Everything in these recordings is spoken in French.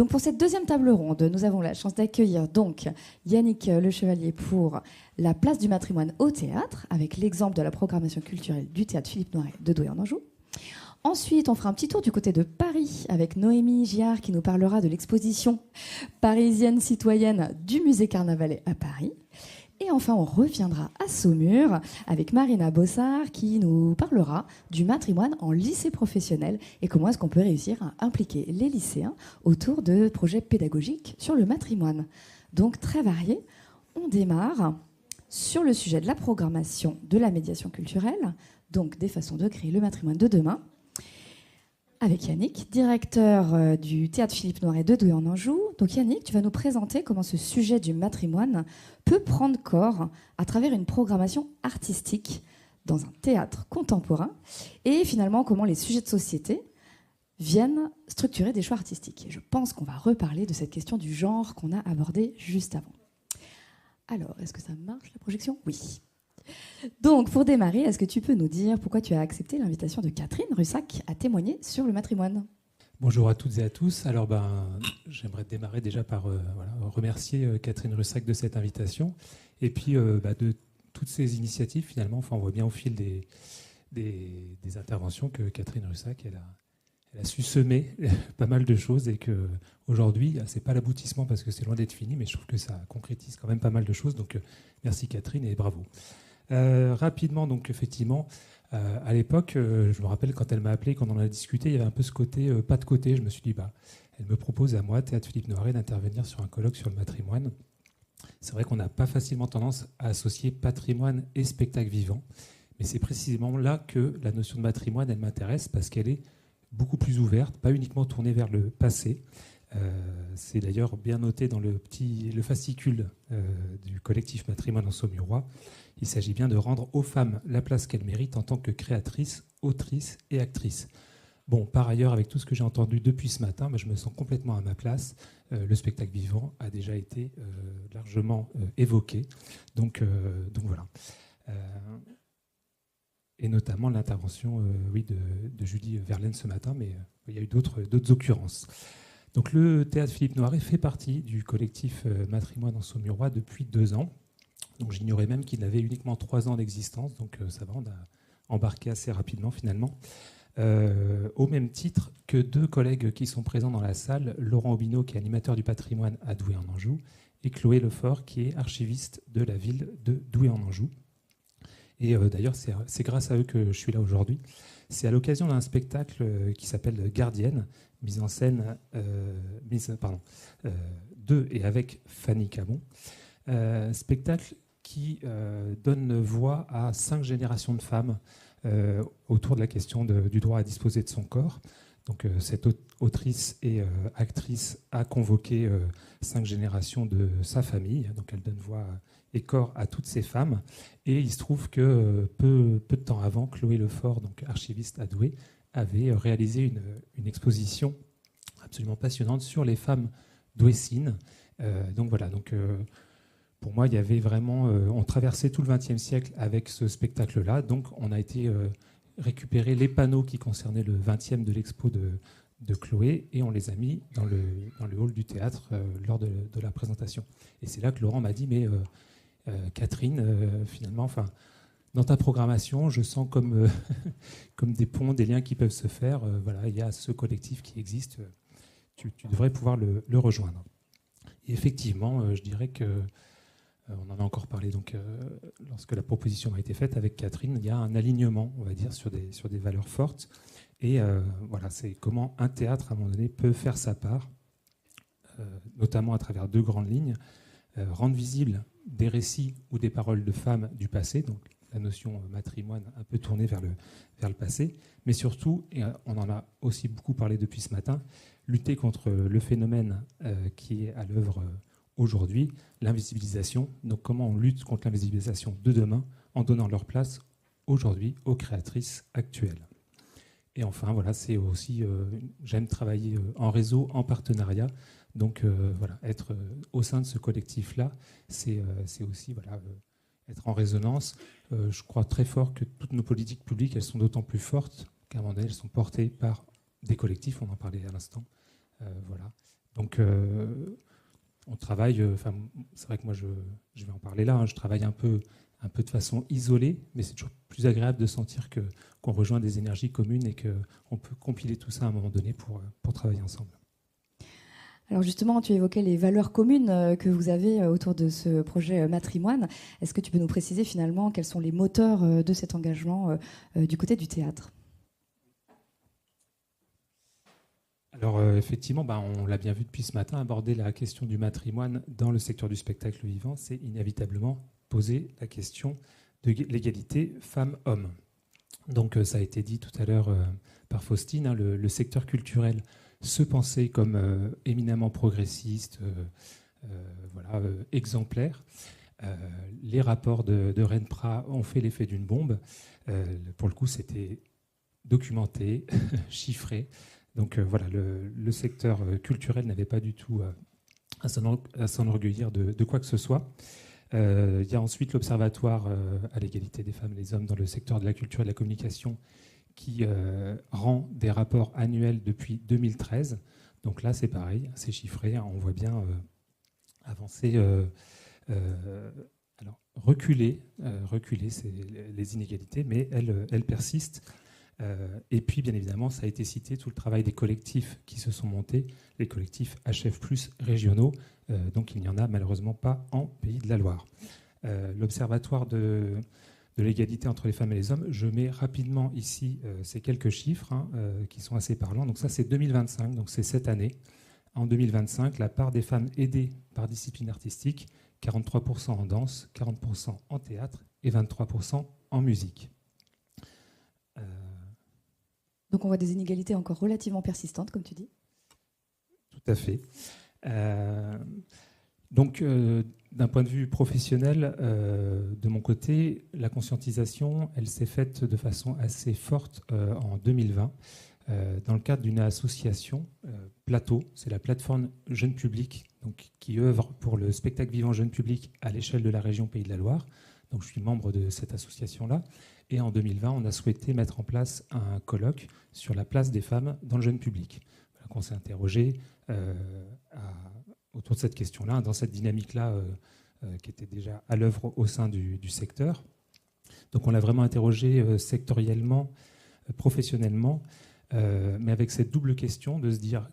Donc pour cette deuxième table ronde, nous avons la chance d'accueillir donc Yannick Le Chevalier pour la place du matrimoine au théâtre, avec l'exemple de la programmation culturelle du théâtre Philippe Noiret de Douai en Anjou. Ensuite, on fera un petit tour du côté de Paris avec Noémie Giard qui nous parlera de l'exposition parisienne citoyenne du musée Carnavalet à Paris. Et enfin, on reviendra à Saumur avec Marina Bossard qui nous parlera du matrimoine en lycée professionnel et comment est-ce qu'on peut réussir à impliquer les lycéens autour de projets pédagogiques sur le matrimoine. Donc très varié. On démarre sur le sujet de la programmation de la médiation culturelle, donc des façons de créer le matrimoine de demain, avec Yannick, directeur du théâtre Philippe Noiret de Douai en Anjou. Donc Yannick, tu vas nous présenter comment ce sujet du matrimoine peut prendre corps à travers une programmation artistique dans un théâtre contemporain et finalement comment les sujets de société viennent structurer des choix artistiques. Et je pense qu'on va reparler de cette question du genre qu'on a abordée juste avant. Alors, est-ce que ça marche la projection ? Oui. Donc, pour démarrer, est-ce que tu peux nous dire pourquoi tu as accepté l'invitation de Catherine Russac à témoigner sur le matrimoine ? Bonjour à toutes et à tous. Alors, j'aimerais démarrer déjà par remercier Catherine Russac de cette invitation et puis de toutes ces initiatives. Finalement, enfin, on voit bien au fil des interventions que Catherine Russac, elle a su semer pas mal de choses et qu'aujourd'hui, c'est pas l'aboutissement parce que c'est loin d'être fini, mais je trouve que ça concrétise quand même pas mal de choses. Donc, merci Catherine et bravo. Rapidement, donc effectivement, à l'époque, je me rappelle quand elle m'a appelé, quand on en a discuté, il y avait un peu ce côté pas de côté. Je me suis dit, elle me propose à moi, Théâtre Philippe Noiret, d'intervenir sur un colloque sur le matrimoine. C'est vrai qu'on n'a pas facilement tendance à associer patrimoine et spectacle vivant, mais c'est précisément là que la notion de matrimoine, elle m'intéresse parce qu'elle est beaucoup plus ouverte, pas uniquement tournée vers le passé. C'est d'ailleurs bien noté dans le fascicule du collectif Matrimoine en Saumurois. Il s'agit bien de rendre aux femmes la place qu'elles méritent en tant que créatrices, autrices et actrices. Bon, par ailleurs, avec tout ce que j'ai entendu depuis ce matin, je me sens complètement à ma place. Le spectacle vivant a déjà été largement évoqué. Donc voilà. Et notamment l'intervention de Julie Verlaine ce matin, mais il y a eu d'autres occurrences. Donc le théâtre Philippe Noiret fait partie du collectif Matrimoine en Saumurois depuis 2 ans. Donc j'ignorais même qu'il avait uniquement 3 ans d'existence, donc ça va, on a embarqué assez rapidement finalement. Au même titre que 2 collègues qui sont présents dans la salle, Laurent Aubineau qui est animateur du patrimoine à Douai en Anjou et Chloé Lefort qui est archiviste de la ville de Douai en Anjou. Et d'ailleurs c'est grâce à eux que je suis là aujourd'hui. C'est à l'occasion d'un spectacle qui s'appelle Gardienne, mise en scène de et avec Fanny Camon. Spectacle qui donne voix à 5 générations de femmes autour de la question du droit à disposer de son corps. Donc cette autrice et actrice a convoqué 5 générations de sa famille. Donc elle donne voix et corps à toutes ces femmes. Et il se trouve que peu de temps avant, Chloé Lefort, donc archiviste à Douai, avait réalisé une exposition absolument passionnante sur les femmes douaissines. Donc voilà. Pour moi, il y avait vraiment... on traversait tout le XXe siècle avec ce spectacle-là. Donc, on a été récupérer les panneaux qui concernaient le XXe de l'expo de Chloé et on les a mis dans le hall du théâtre lors de la présentation. Et c'est là que Laurent m'a dit, mais Catherine, finalement, dans ta programmation, je sens comme des ponts, des liens qui peuvent se faire. Voilà, il y a ce collectif qui existe. Tu devrais pouvoir le rejoindre. Et effectivement, je dirais que on en a encore parlé lorsque la proposition a été faite avec Catherine. Il y a un alignement, on va dire, sur des valeurs fortes. Et voilà, c'est comment un théâtre, à un moment donné, peut faire sa part, notamment à travers 2 grandes lignes, rendre visibles des récits ou des paroles de femmes du passé, donc la notion matrimoine un peu tournée vers le passé, mais surtout, et on en a aussi beaucoup parlé depuis ce matin, lutter contre le phénomène qui est à l'œuvre aujourd'hui, l'invisibilisation. Donc comment on lutte contre l'invisibilisation de demain en donnant leur place aujourd'hui aux créatrices actuelles. Et enfin, voilà, c'est aussi, j'aime travailler en réseau, en partenariat. Donc voilà, être au sein de ce collectif-là, c'est aussi être en résonance. Je crois très fort que toutes nos politiques publiques, elles sont d'autant plus fortes qu'à un moment donné, elles sont portées par des collectifs, on en parlait à l'instant. Voilà. Donc, on travaille, c'est vrai que moi, je vais en parler là, hein, je travaille un peu de façon isolée, mais c'est toujours plus agréable de sentir qu'on rejoint des énergies communes et qu'on peut compiler tout ça à un moment donné pour travailler ensemble. Alors justement, tu évoquais les valeurs communes que vous avez autour de ce projet Matrimoine. Est-ce que tu peux nous préciser finalement quels sont les moteurs de cet engagement du côté du théâtre ? Alors effectivement, on l'a bien vu depuis ce matin, aborder la question du matrimoine dans le secteur du spectacle vivant, c'est inévitablement poser la question de l'égalité femmes-hommes. Donc ça a été dit tout à l'heure par Faustine, hein, le secteur culturel se pensait comme éminemment progressiste, exemplaire. Les rapports de Renpra ont fait l'effet d'une bombe. Pour le coup, c'était documenté, chiffré. Donc le secteur culturel n'avait pas du tout à s'enorgueillir de quoi que ce soit. Il y a ensuite l'Observatoire à l'égalité des femmes et des hommes dans le secteur de la culture et de la communication qui rend des rapports annuels depuis 2013. Donc là, c'est pareil, c'est chiffré, hein, on voit bien avancer, reculer, c'est les inégalités, mais elles persistent. Et puis, bien évidemment, ça a été cité, tout le travail des collectifs qui se sont montés, les collectifs HF+ régionaux, donc il n'y en a malheureusement pas en Pays de la Loire. L'Observatoire de l'égalité entre les femmes et les hommes, je mets rapidement ici ces quelques chiffres qui sont assez parlants. Donc ça, c'est 2025, donc c'est cette année. En 2025, la part des femmes aidées par discipline artistique, 43% en danse, 40% en théâtre et 23% en musique. Donc on voit des inégalités encore relativement persistantes, comme tu dis. Tout à fait. Donc, d'un point de vue professionnel, de mon côté, la conscientisation, elle s'est faite de façon assez forte en 2020, dans le cadre d'une association, Plateau, c'est la plateforme Jeune Public, donc, qui œuvre pour le spectacle vivant jeune public à l'échelle de la région Pays de la Loire. Donc, je suis membre de cette association-là. Et en 2020, on a souhaité mettre en place un colloque sur la place des femmes dans le jeune public. Voilà, qu'on s'est interrogé autour de cette question-là, dans cette dynamique-là qui était déjà à l'œuvre au sein du secteur. Donc on l'a vraiment interrogé sectoriellement, professionnellement, mais avec cette double question de se dire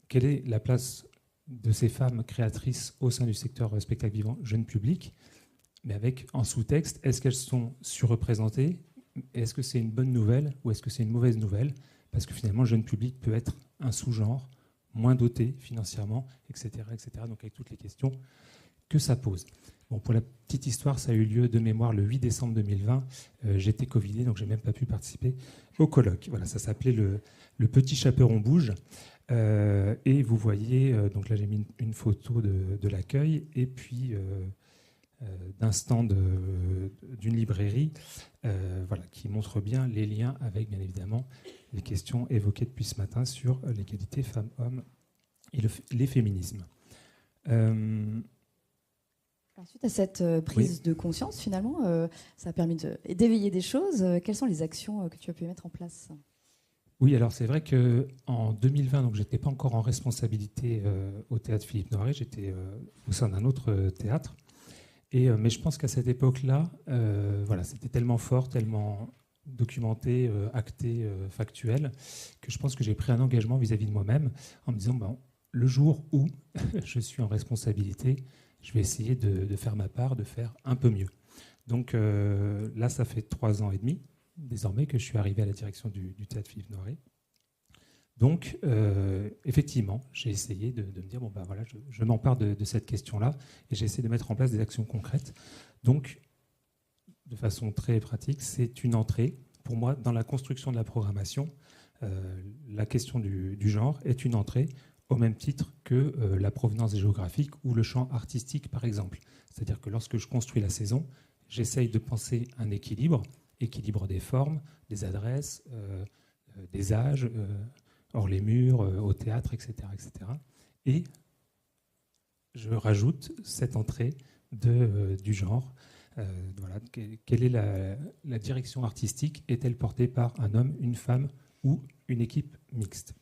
quelle est la place de ces femmes créatrices au sein du secteur spectacle vivant jeune public, mais avec en sous-texte, est-ce qu'elles sont surreprésentées ? Est-ce que c'est une bonne nouvelle ou est-ce que c'est une mauvaise nouvelle ? Parce que finalement, le jeune public peut être un sous-genre, moins doté financièrement, etc., etc. Donc avec toutes les questions que ça pose. Bon, pour la petite histoire, ça a eu lieu de mémoire le 8 décembre 2020. J'étais covidé, donc je n'ai même pas pu participer au colloque. Voilà, ça s'appelait le Petit Chaperon Bouge. Et vous voyez, donc là j'ai mis une photo de l'accueil et puis d'un stand d'une librairie qui montre bien les liens avec, bien évidemment, les questions évoquées depuis ce matin sur l'égalité femmes-hommes et les féminismes. Suite à cette prise de conscience, finalement, ça a permis d'éveiller des choses. Quelles sont les actions que tu as pu mettre en place ? Oui, alors c'est vrai qu'en 2020, donc je n'étais pas encore en responsabilité au théâtre Philippe Noiret, j'étais au sein d'un autre théâtre. Mais je pense qu'à cette époque-là, c'était tellement fort, tellement documenté, acté, factuel, que je pense que j'ai pris un engagement vis-à-vis de moi-même en me disant, le jour où je suis en responsabilité, je vais essayer de faire ma part, de faire un peu mieux. Donc là, ça fait 3 ans et demi, désormais, que je suis arrivé à la direction du théâtre Philippe Noiret. Donc, effectivement, j'ai essayé de me dire, je m'empare de cette question-là et j'ai essayé de mettre en place des actions concrètes. Donc, de façon très pratique, c'est une entrée, pour moi, dans la construction de la programmation. La question du genre est une entrée au même titre que la provenance géographique ou le champ artistique, par exemple. C'est-à-dire que lorsque je construis la saison, j'essaye de penser un équilibre des formes, des adresses, des âges, hors les murs, au théâtre, etc., etc. Et je rajoute cette entrée du genre. Quelle est la direction artistique ? Est-elle portée par un homme, une femme ou une équipe mixte ?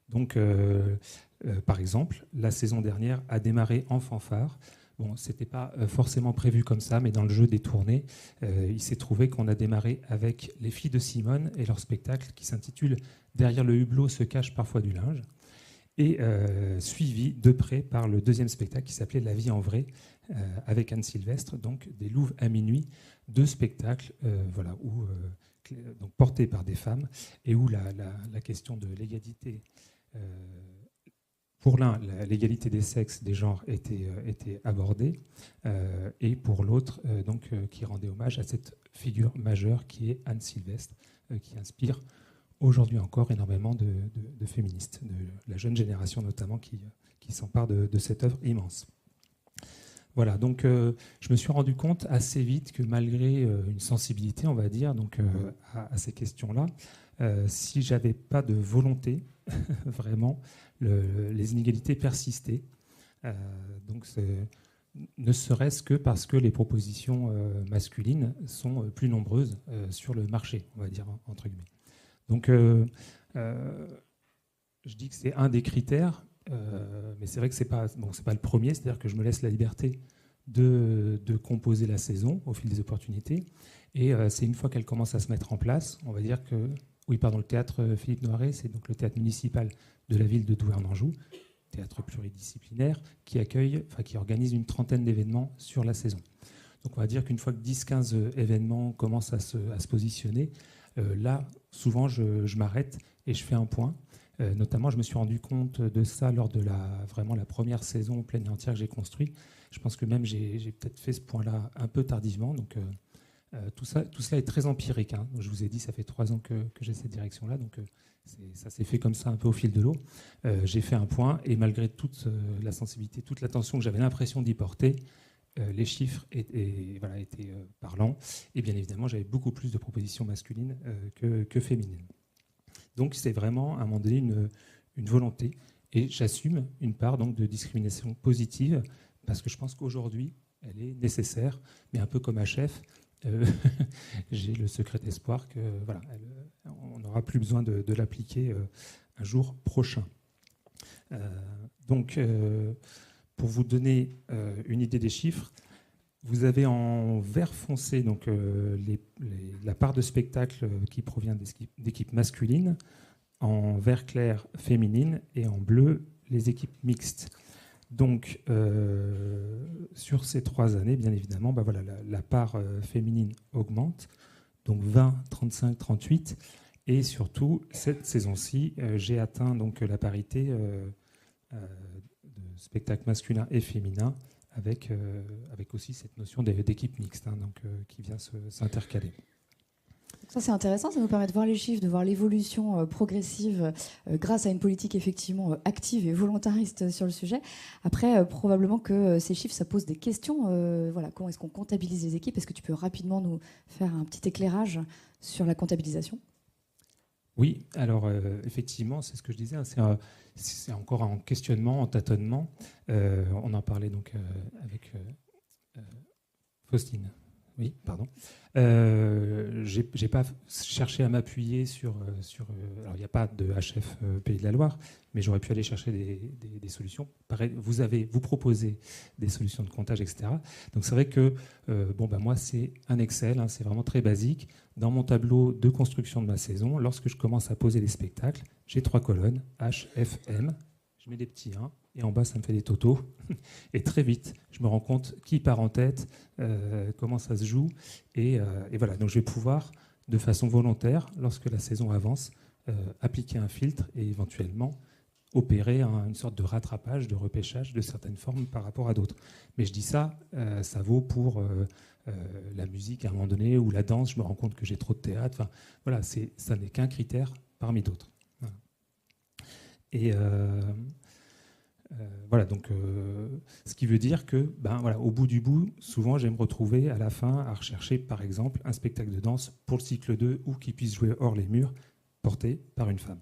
Donc Par exemple, la saison dernière a démarré en fanfare. Bon, ce n'était pas forcément prévu comme ça, mais dans le jeu des tournées, il s'est trouvé qu'on a démarré avec les filles de Simone et leur spectacle qui s'intitule « Derrière le hublot se cache parfois du linge » et suivi de près par le deuxième spectacle qui s'appelait « La vie en vrai » avec Anne Sylvestre, donc des Louves à minuit, deux spectacles donc portés par des femmes et où la question de l'égalité pour l'un, l'égalité des sexes, des genres était abordée, et pour l'autre, qui rendait hommage à cette figure majeure qui est Anne Sylvestre, qui inspire aujourd'hui encore énormément de féministes, de la jeune génération notamment, qui s'empare de cette œuvre immense. Voilà, donc je me suis rendu compte assez vite que malgré une sensibilité, on va dire, à ces questions-là, si j'avais pas de volonté, vraiment, les inégalités persistaient. Ne serait-ce que parce que les propositions masculines sont plus nombreuses sur le marché, on va dire, entre guillemets. Donc, je dis que c'est un des critères, mais c'est vrai que c'est pas le premier, c'est-à-dire que je me laisse la liberté de composer la saison au fil des opportunités. Et c'est une fois qu'elle commence à se mettre en place, on va dire que, le théâtre Philippe Noiret, c'est donc le théâtre municipal de la ville de Douai-en-Anjou, théâtre pluridisciplinaire, qui organise une trentaine d'événements sur la saison. Donc on va dire qu'une fois que 10-15 événements commencent à se positionner, là, souvent, je m'arrête et je fais un point. Notamment, je me suis rendu compte de ça lors de la première saison pleine et entière que j'ai construite. Je pense que même j'ai peut-être fait ce point-là un peu tardivement. Donc, tout cela est très empirique. Hein. Je vous ai dit, ça fait 3 ans que j'ai cette direction-là. Donc, ça s'est fait comme ça, un peu au fil de l'eau. J'ai fait un point et malgré toute la sensibilité, toute l'attention que j'avais l'impression d'y porter, les chiffres étaient parlants. Et bien évidemment, j'avais beaucoup plus de propositions masculines que féminines. Donc, c'est vraiment, à un moment donné, une volonté. Et j'assume une part donc, de discrimination positive parce que je pense qu'aujourd'hui, elle est nécessaire. Mais un peu comme HF, j'ai le secret espoir qu'on n'aura plus besoin de l'appliquer un jour prochain. Pour vous donner une idée des chiffres, vous avez en vert foncé donc, la part de spectacle qui provient d'équipes masculines, en vert clair féminine et en bleu les équipes mixtes. Donc, sur ces 3 années, bien évidemment, la part féminine augmente, donc 20, 35, 38. Et surtout, cette saison-ci, j'ai atteint donc, la parité de spectacle masculin et féminin, avec aussi cette notion d'équipe mixte qui vient s'intercaler. Ça, c'est intéressant, ça nous permet de voir les chiffres, de voir l'évolution progressive grâce à une politique effectivement active et volontariste sur le sujet. Après, probablement que ces chiffres, ça pose des questions. Comment est-ce qu'on comptabilise les équipes ? Est-ce que tu peux rapidement nous faire un petit éclairage sur la comptabilisation ? Oui, alors effectivement, c'est ce que je disais, c'est encore en questionnement, en tâtonnement. On en parlait donc avec Faustine. Oui, pardon. J'ai pas cherché à m'appuyer sur alors il n'y a pas de HF Pays de la Loire, mais j'aurais pu aller chercher des solutions. Pareil, vous proposez des solutions de comptage, etc. Donc c'est vrai que moi c'est un Excel, c'est vraiment très basique. Dans mon tableau de construction de ma saison, lorsque je commence à poser les spectacles, j'ai 3 colonnes H, F, M. Je mets des petits 1 et en bas ça me fait des totaux. Et très vite, je me rends compte qui part en tête, comment ça se joue. Et voilà, donc je vais pouvoir, de façon volontaire, lorsque la saison avance, appliquer un filtre et éventuellement opérer une sorte de rattrapage, de repêchage de certaines formes par rapport à d'autres. Mais je dis ça, ça vaut pour la musique à un moment donné ou la danse. Je me rends compte que j'ai trop de théâtre. Enfin, voilà, ça n'est qu'un critère parmi d'autres. Voilà. Et ce qui veut dire que, au bout du bout, souvent, j'aime me retrouver à la fin à rechercher, par exemple, un spectacle de danse pour le cycle 2 ou qui puisse jouer hors les murs, porté par une femme.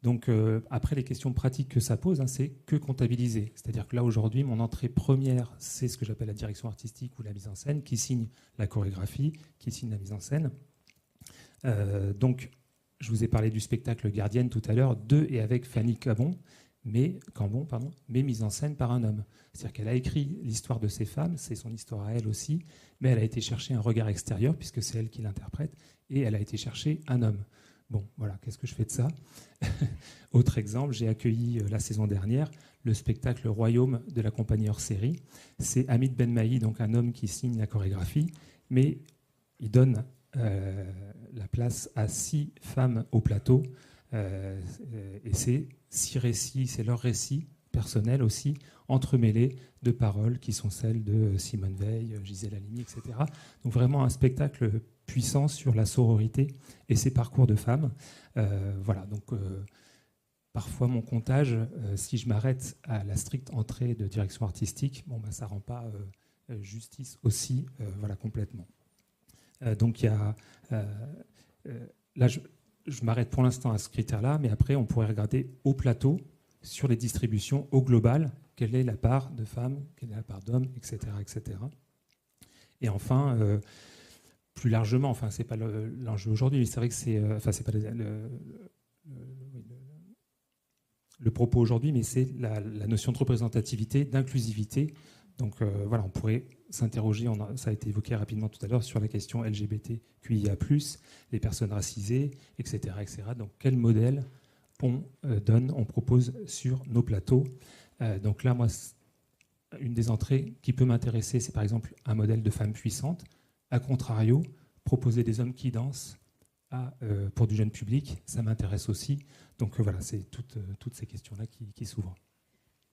Donc, après, les questions pratiques que ça pose, c'est que comptabiliser. C'est-à-dire que là, aujourd'hui, mon entrée première, c'est ce que j'appelle la direction artistique ou la mise en scène, qui signe la chorégraphie, qui signe la mise en scène. Donc, je vous ai parlé du spectacle Gardienne tout à l'heure, de et avec Fanny Cabon, Cambon, mais mise en scène par un homme. C'est-à-dire qu'elle a écrit l'histoire de ces femmes, c'est son histoire à elle aussi, mais elle a été chercher un regard extérieur, puisque c'est elle qui l'interprète, et elle a été chercher un homme. Bon, voilà, qu'est-ce que je fais de ça? Autre exemple, j'ai accueilli la saison dernière le spectacle Royaume de la compagnie hors série. C'est Hamid Benmaï, donc un homme qui signe la chorégraphie, mais il donne la place à 6 femmes au plateau, et c'est 6 récits, c'est leur récit personnel aussi, entremêlés de paroles qui sont celles de Simone Veil, Gisèle Halimi, etc. Donc vraiment un spectacle puissant sur la sororité et ses parcours de femmes. Voilà, donc parfois mon comptage, si je m'arrête à la stricte entrée de direction artistique, ça ne rend pas justice aussi, voilà, complètement. Donc il y a... là, je m'arrête pour l'instant à ce critère-là, mais après, on pourrait regarder au plateau, sur les distributions, au global, quelle est la part de femmes, quelle est la part d'hommes, etc., etc. Et enfin, plus largement, c'est pas l'enjeu aujourd'hui, mais c'est vrai que c'est pas le propos aujourd'hui, mais c'est la notion de représentativité, d'inclusivité. Donc voilà, on pourrait s'interroger, ça a été évoqué rapidement tout à l'heure, sur la question LGBTQIA+, les personnes racisées, etc., etc. Donc quel modèle on propose sur nos plateaux? Donc là, moi, une des entrées qui peut m'intéresser, c'est par exemple un modèle de femme puissante. A contrario, proposer des hommes qui dansent pour du jeune public, ça m'intéresse aussi. Donc voilà, c'est toutes ces questions-là qui s'ouvrent.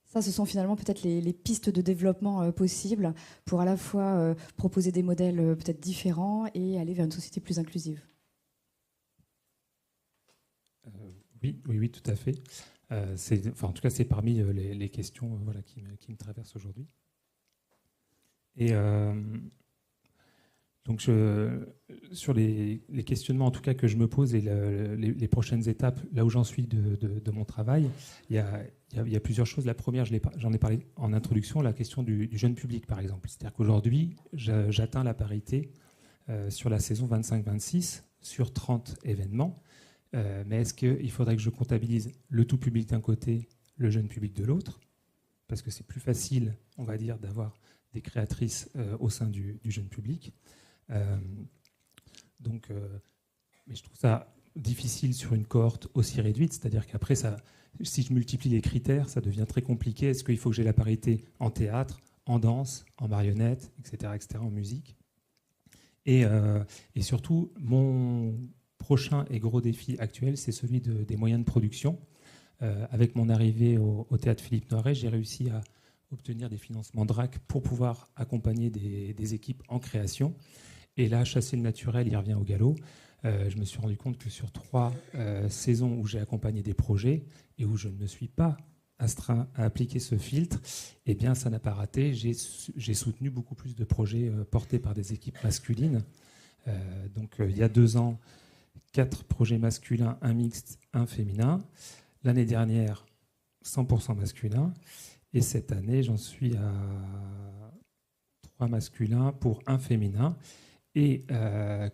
Ça, ce sont finalement peut-être les pistes de développement possibles pour à la fois proposer des modèles peut-être différents et aller vers une société plus inclusive. Oui, tout à fait. En tout cas, c'est parmi les questions qui me traversent aujourd'hui. Et donc, sur les questionnements en tout cas que je me pose et les prochaines étapes, là où j'en suis de mon travail, il y a plusieurs choses. La première, j'en ai parlé en introduction, la question du jeune public, par exemple. C'est-à-dire qu'aujourd'hui, j'atteins la parité sur la saison 25-26 sur 30 événements. Mais est-ce qu'il faudrait que je comptabilise le tout public d'un côté, le jeune public de l'autre? Parce que c'est plus facile, on va dire, d'avoir des créatrices au sein du jeune public. Mais je trouve ça difficile sur une cohorte aussi réduite, c'est-à-dire qu'après, si je multiplie les critères, ça devient très compliqué. Est-ce qu'il faut que j'ai la parité en théâtre, en danse, en marionnette, etc., en musique? Et surtout, mon prochain et gros défi actuel, c'est celui des moyens de production. Avec mon arrivée au Théâtre Philippe Noiret, j'ai réussi à obtenir des financements DRAC pour pouvoir accompagner des équipes en création. Et là, chasser le naturel, il revient au galop. Je me suis rendu compte que sur 3 saisons où j'ai accompagné des projets et où je ne me suis pas astreint à appliquer ce filtre, eh bien, ça n'a pas raté. J'ai soutenu beaucoup plus de projets portés par des équipes masculines. Donc, il y a 2 ans, 4 projets masculins, 1 mixte, 1 féminin. L'année dernière, 100% masculin. Et cette année, j'en suis à 3 masculins pour 1 féminin. Et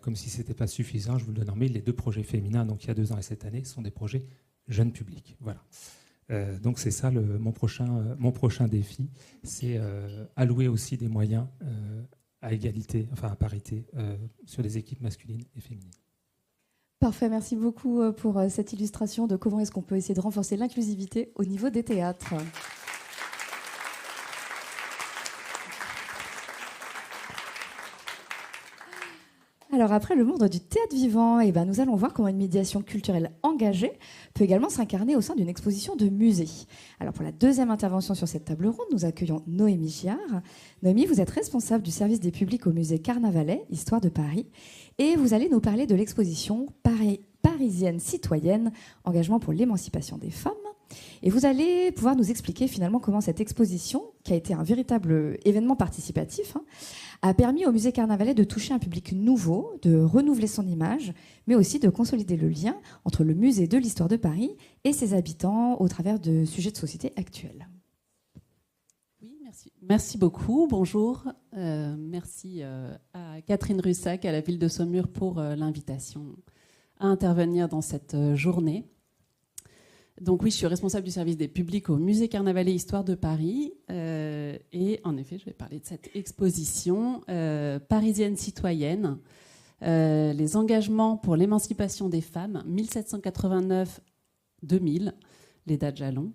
comme si ce n'était pas suffisant, je vous le donne en mille, les 2 projets féminins, donc il y a 2 ans et cette année, sont des projets jeunes publics. Voilà. Donc c'est ça mon prochain défi, c'est allouer aussi des moyens à égalité, à parité, sur des équipes masculines et féminines. Parfait, merci beaucoup pour cette illustration de comment est-ce qu'on peut essayer de renforcer l'inclusivité au niveau des théâtres. Alors après le monde du théâtre vivant, nous allons voir comment une médiation culturelle engagée peut également s'incarner au sein d'une exposition de musée. Alors pour la 2e intervention sur cette table ronde, nous accueillons Noémie Giard. Noémie, vous êtes responsable du service des publics au musée Carnavalet, Histoire de Paris, et vous allez nous parler de l'exposition Parisienne citoyenne, engagement pour l'émancipation des femmes. Et vous allez pouvoir nous expliquer finalement comment cette exposition, qui a été un véritable événement participatif, a permis au musée Carnavalet de toucher un public nouveau, de renouveler son image, mais aussi de consolider le lien entre le musée de l'Histoire de Paris et ses habitants au travers de sujets de société actuels. Oui, merci beaucoup. Bonjour. Merci à Catherine Russac, à la ville de Saumur, pour l'invitation à intervenir dans cette journée. Donc oui, je suis responsable du service des publics au Musée Carnavalet Histoire de Paris. Et en effet, je vais parler de cette exposition parisienne citoyenne, les engagements pour l'émancipation des femmes, 1789-2000, les dates jalons,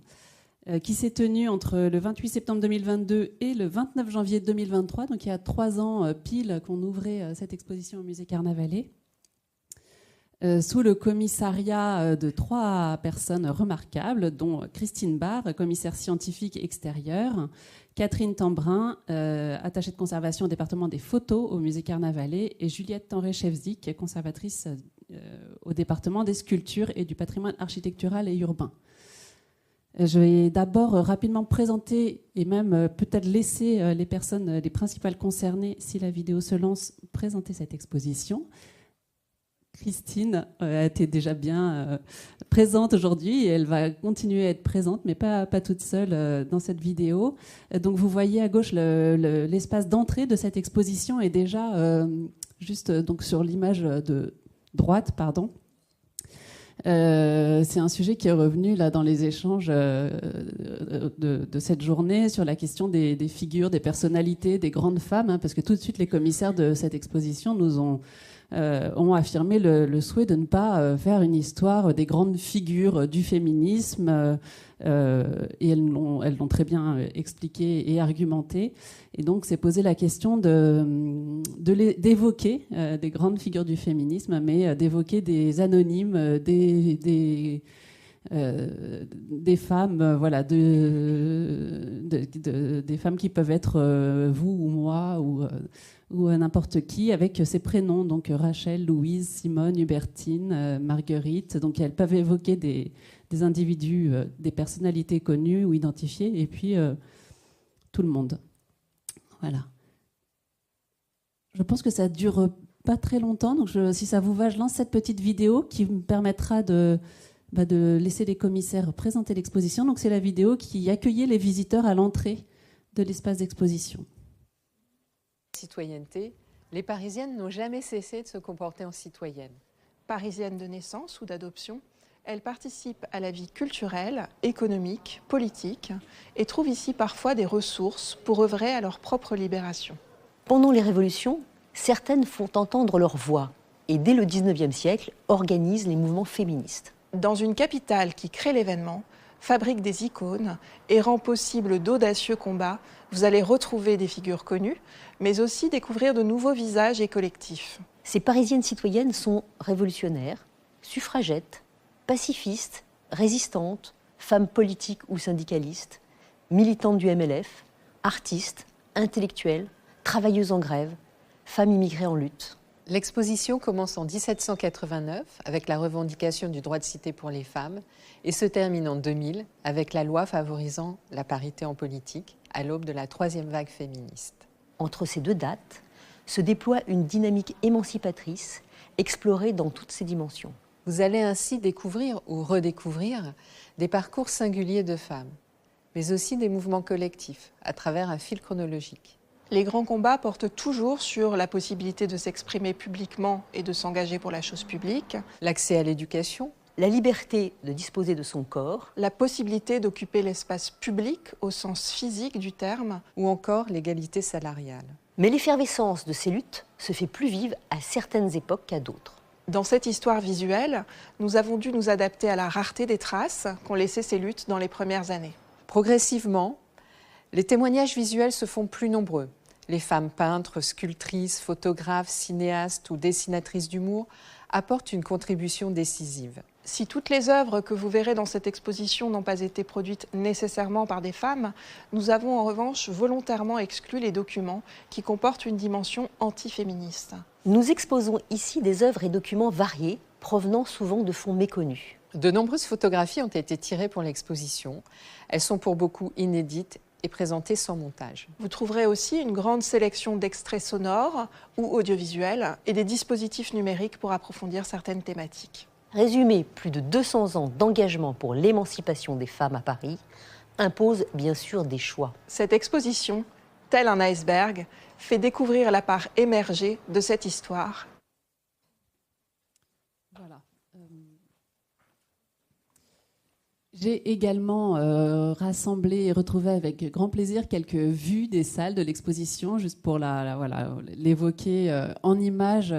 qui s'est tenue entre le 28 septembre 2022 et le 29 janvier 2023. Donc il y a 3 ans pile qu'on ouvrait cette exposition au Musée Carnavalet. Sous le commissariat de 3 personnes remarquables, dont Christine Barre, commissaire scientifique extérieur, Catherine Tambrin, attachée de conservation au département des photos au musée Carnavalet, et Juliette Tenré-Chevzik, conservatrice au département des sculptures et du patrimoine architectural et urbain. Je vais d'abord rapidement présenter et même peut-être laisser les personnes, les principales concernées, si la vidéo se lance, présenter cette exposition. Christine a été déjà bien présente aujourd'hui et elle va continuer à être présente, mais pas toute seule dans cette vidéo. Donc vous voyez à gauche l'espace d'entrée de cette exposition est déjà juste donc sur l'image de droite, pardon. C'est un sujet qui est revenu là dans les échanges de cette journée sur la question des figures, des personnalités, des grandes femmes, hein, parce que tout de suite les commissaires de cette exposition nous ont affirmé le souhait de ne pas faire une histoire des grandes figures du féminisme, et elles l'ont très bien expliqué et argumenté. Et donc, c'est posé la question d'évoquer des grandes figures du féminisme, mais d'évoquer des anonymes, des femmes, voilà, des femmes qui peuvent être vous ou moi ou n'importe qui, avec ses prénoms, donc Rachel, Louise, Simone, Hubertine, Marguerite. Donc elles peuvent évoquer des individus, des personnalités connues ou identifiées, et puis tout le monde. Voilà. Je pense que ça dure pas très longtemps, donc si ça vous va, je lance cette petite vidéo qui me permettra de laisser les commissaires présenter l'exposition. Donc c'est la vidéo qui accueillait les visiteurs à l'entrée de l'espace d'exposition. Citoyenneté, les Parisiennes n'ont jamais cessé de se comporter en citoyennes. Parisiennes de naissance ou d'adoption, elles participent à la vie culturelle, économique, politique et trouvent ici parfois des ressources pour œuvrer à leur propre libération. Pendant les révolutions, certaines font entendre leur voix et dès le XIXe siècle organisent les mouvements féministes. Dans une capitale qui crée l'événement, fabrique des icônes et rend possible d'audacieux combats, vous allez retrouver des figures connues, mais aussi découvrir de nouveaux visages et collectifs. Ces Parisiennes citoyennes sont révolutionnaires, suffragettes, pacifistes, résistantes, femmes politiques ou syndicalistes, militantes du MLF, artistes, intellectuelles, travailleuses en grève, femmes immigrées en lutte. L'exposition commence en 1789 avec la revendication du droit de cité pour les femmes et se termine en 2000 avec la loi favorisant la parité en politique à l'aube de la 3e vague féministe. Entre ces 2 dates se déploie une dynamique émancipatrice explorée dans toutes ses dimensions. Vous allez ainsi découvrir ou redécouvrir des parcours singuliers de femmes, mais aussi des mouvements collectifs à travers un fil chronologique. Les grands combats portent toujours sur la possibilité de s'exprimer publiquement et de s'engager pour la chose publique, l'accès à l'éducation, la liberté de disposer de son corps, la possibilité d'occuper l'espace public au sens physique du terme, ou encore l'égalité salariale. Mais l'effervescence de ces luttes se fait plus vive à certaines époques qu'à d'autres. Dans cette histoire visuelle, nous avons dû nous adapter à la rareté des traces qu'ont laissées ces luttes dans les premières années. Progressivement, les témoignages visuels se font plus nombreux. Les femmes peintres, sculptrices, photographes, cinéastes ou dessinatrices d'humour apportent une contribution décisive. Si toutes les œuvres que vous verrez dans cette exposition n'ont pas été produites nécessairement par des femmes, nous avons en revanche volontairement exclu les documents qui comportent une dimension antiféministe. Nous exposons ici des œuvres et documents variés, provenant souvent de fonds méconnus. De nombreuses photographies ont été tirées pour l'exposition. Elles sont pour beaucoup inédites et présentées sans montage. Vous trouverez aussi une grande sélection d'extraits sonores ou audiovisuels et des dispositifs numériques pour approfondir certaines thématiques. Résumer plus de 200 ans d'engagement pour l'émancipation des femmes à Paris impose bien sûr des choix. Cette exposition, tel un iceberg, fait découvrir la part émergée de cette histoire. Voilà. J'ai également rassemblé et retrouvé avec grand plaisir quelques vues des salles de l'exposition, juste pour l'évoquer en images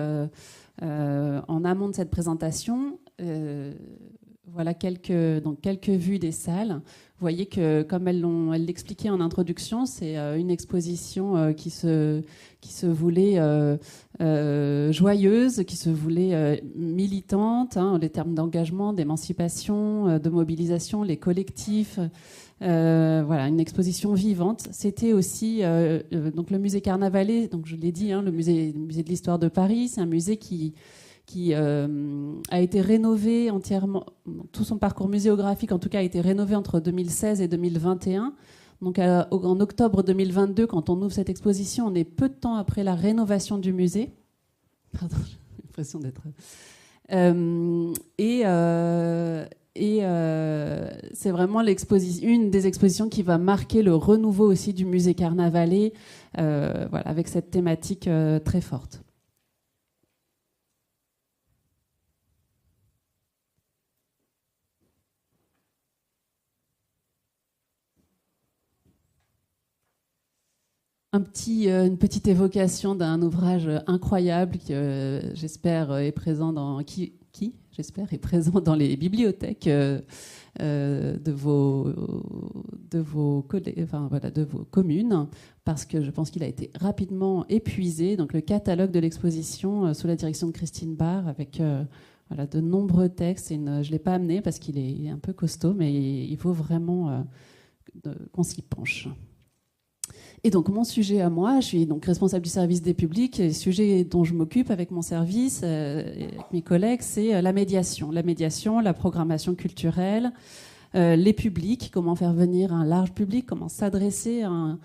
en amont de cette présentation. Voilà quelques vues des salles. Vous voyez que, comme elle l'expliquait en introduction, c'est une exposition qui se voulait joyeuse, qui se voulait militante, les termes d'engagement, d'émancipation, de mobilisation, les collectifs. Voilà, une exposition vivante. C'était aussi donc le musée Carnavalet, donc je l'ai dit, le musée de l'histoire de Paris. C'est un musée qui a été rénové entièrement, tout son parcours muséographique en tout cas a été rénové entre 2016 et 2021. Donc en octobre 2022, quand on ouvre cette exposition, on est peu de temps après la rénovation du musée. Pardon, j'ai l'impression d'être... c'est vraiment une des expositions qui va marquer le renouveau aussi du musée Carnavalet, voilà, avec cette thématique très forte. Une petite évocation d'un ouvrage incroyable qui, j'espère, est présent dans j'espère est présent dans les bibliothèques de vos communes, parce que je pense qu'il a été rapidement épuisé. Donc le catalogue de l'exposition sous la direction de Christine Barr, avec de nombreux textes. Je ne l'ai pas amené parce qu'il est un peu costaud, mais il faut vraiment qu'on s'y penche. Et donc mon sujet à moi, je suis donc responsable du service des publics, et le sujet dont je m'occupe avec mon service, avec mes collègues, c'est la médiation. La médiation, la programmation culturelle, les publics, comment faire venir un large public, comment s'adresser à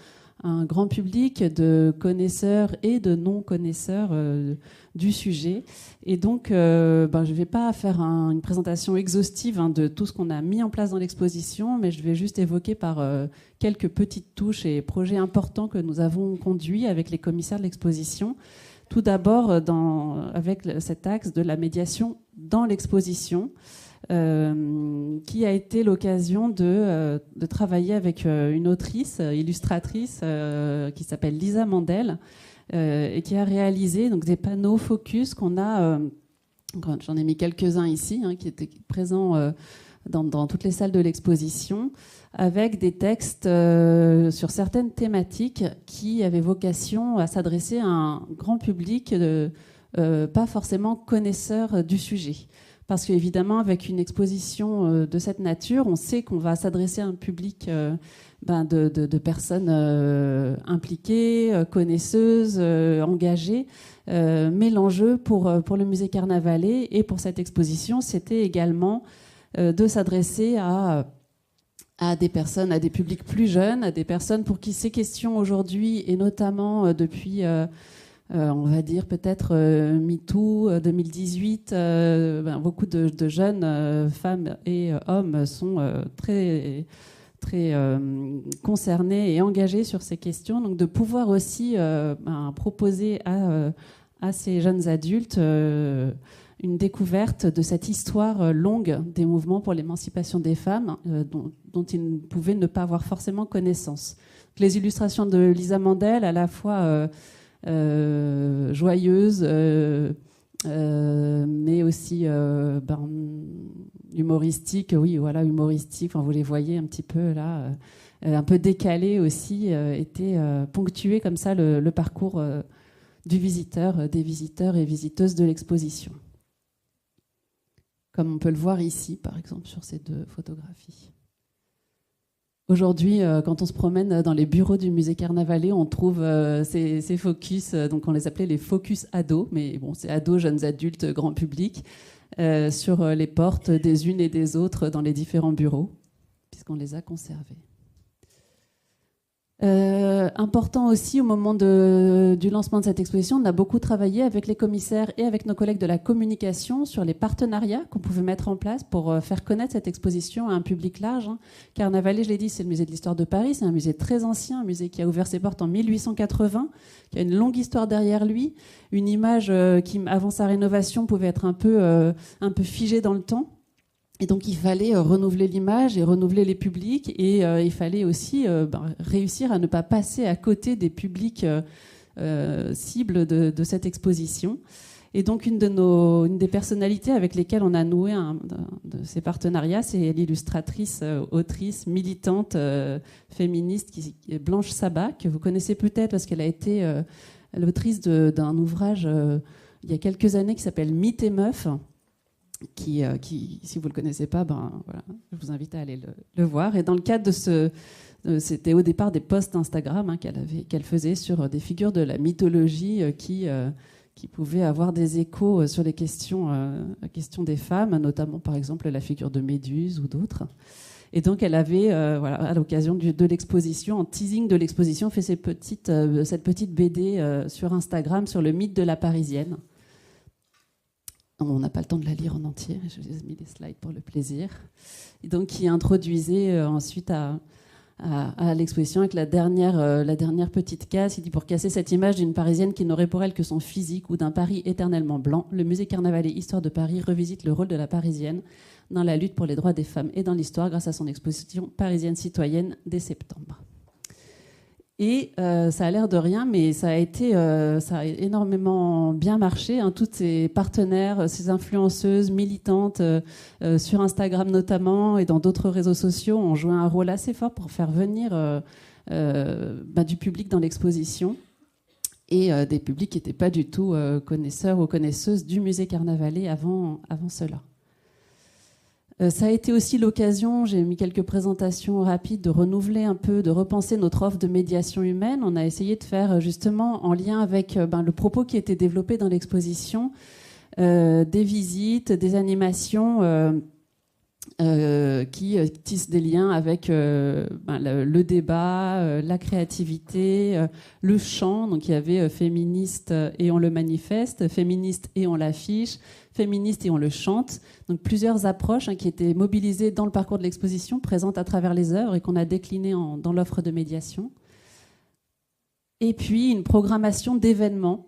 un grand public de connaisseurs et de non-connaisseurs du sujet. Et donc, je ne vais pas faire une présentation exhaustive de tout ce qu'on a mis en place dans l'exposition, mais je vais juste évoquer par quelques petites touches et projets importants que nous avons conduits avec les commissaires de l'exposition. Tout d'abord, avec cet axe de la médiation dans l'exposition, qui a été l'occasion de travailler avec une autrice, illustratrice, qui s'appelle Lisa Mandel, et qui a réalisé donc, des panneaux focus qu'on a, j'en ai mis quelques-uns ici, qui étaient présents dans toutes les salles de l'exposition, avec des textes sur certaines thématiques qui avaient vocation à s'adresser à un grand public pas forcément connaisseur du sujet. Parce qu'évidemment, avec une exposition de cette nature, on sait qu'on va s'adresser à un public de personnes impliquées, connaisseuses, engagées. Mais l'enjeu pour le musée Carnavalet et pour cette exposition, c'était également de s'adresser à des personnes, à des publics plus jeunes, à des personnes pour qui ces questions aujourd'hui, et notamment depuis... on va dire peut-être MeToo 2018, beaucoup de jeunes femmes et hommes sont très, très concernés et engagés sur ces questions. Donc de pouvoir aussi proposer à ces jeunes adultes une découverte de cette histoire longue des mouvements pour l'émancipation des femmes dont ils ne pouvaient ne pas avoir forcément connaissance. Donc les illustrations de Lisa Mandel, à la fois... joyeuse, mais aussi humoristique. Oui, voilà, humoristique. Enfin, vous les voyez un petit peu là, un peu décalé aussi, était ponctué comme ça le parcours du visiteur, des visiteurs et visiteuses de l'exposition. Comme on peut le voir ici, par exemple, sur ces deux photographies. Aujourd'hui, quand on se promène dans les bureaux du musée Carnavalet, on trouve ces focus, donc on les appelait les focus ados, mais bon, c'est ados, jeunes adultes, grand public, sur les portes des unes et des autres dans les différents bureaux, puisqu'on les a conservés. Important aussi, au moment du lancement de cette exposition, on a beaucoup travaillé avec les commissaires et avec nos collègues de la communication sur les partenariats qu'on pouvait mettre en place pour faire connaître cette exposition à un public large. Carnavalet, je l'ai dit, c'est le musée de l'histoire de Paris, c'est un musée très ancien, un musée qui a ouvert ses portes en 1880, qui a une longue histoire derrière lui, une image qui, avant sa rénovation, pouvait être un peu figée dans le temps. Et donc il fallait renouveler l'image et renouveler les publics, et il fallait aussi réussir à ne pas passer à côté des publics cibles de cette exposition. Et donc une des personnalités avec lesquelles on a noué de ces partenariats, c'est l'illustratrice, autrice, militante, féministe, qui est Blanche Sabat, que vous connaissez peut-être parce qu'elle a été l'autrice d'un ouvrage il y a quelques années qui s'appelle Mythes et Meufs, qui, si vous ne le connaissez pas, voilà, je vous invite à aller le voir. Et dans le cadre de c'était au départ des posts Instagram qu'elle faisait sur des figures de la mythologie qui pouvaient avoir des échos sur les questions des femmes, notamment par exemple la figure de Méduse ou d'autres. Et donc elle avait, à l'occasion de l'exposition, en teasing de l'exposition, fait cette petite BD sur Instagram sur le mythe de la Parisienne. On n'a pas le temps de la lire en entier, je vous ai mis des slides pour le plaisir. Et donc qui introduisait ensuite à l'exposition avec la dernière petite case. Il dit: pour casser cette image d'une Parisienne qui n'aurait pour elle que son physique ou d'un Paris éternellement blanc, le musée Carnavalet Histoire de Paris revisite le rôle de la Parisienne dans la lutte pour les droits des femmes et dans l'histoire grâce à son exposition Parisienne citoyenne dès septembre. Et ça a l'air de rien, mais ça a énormément bien marché. Toutes ces partenaires, ces influenceuses militantes sur Instagram notamment et dans d'autres réseaux sociaux ont joué un rôle assez fort pour faire venir du public dans l'exposition, et des publics qui n'étaient pas du tout connaisseurs ou connaisseuses du musée Carnavalet avant cela. Ça a été aussi l'occasion, j'ai mis quelques présentations rapides, de renouveler un peu, de repenser notre offre de médiation humaine. On a essayé de faire justement en lien avec le propos qui était développé dans l'exposition, des visites, des animations qui tissent des liens avec le débat, la créativité, le chant. Donc il y avait féministe et on le manifeste, féministe et on l'affiche, féministe et on le chante. Donc plusieurs approches qui étaient mobilisées dans le parcours de l'exposition, présentes à travers les œuvres et qu'on a déclinées dans l'offre de médiation. Et puis une programmation d'événements.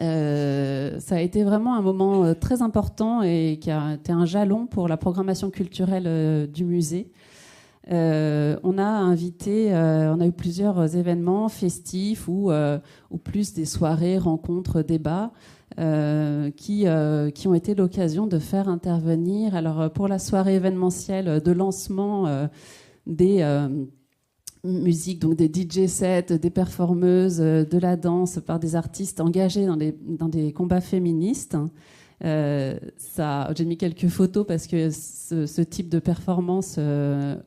Ça a été vraiment un moment très important et qui a été un jalon pour la programmation culturelle du musée. On a eu plusieurs événements festifs ou plus des soirées, rencontres, débats qui ont été l'occasion de faire intervenir. Alors pour la soirée événementielle de lancement des musique, donc des DJ sets, des performeuses, de la danse par des artistes engagés dans des combats féministes. J'ai mis quelques photos parce que ce type de performance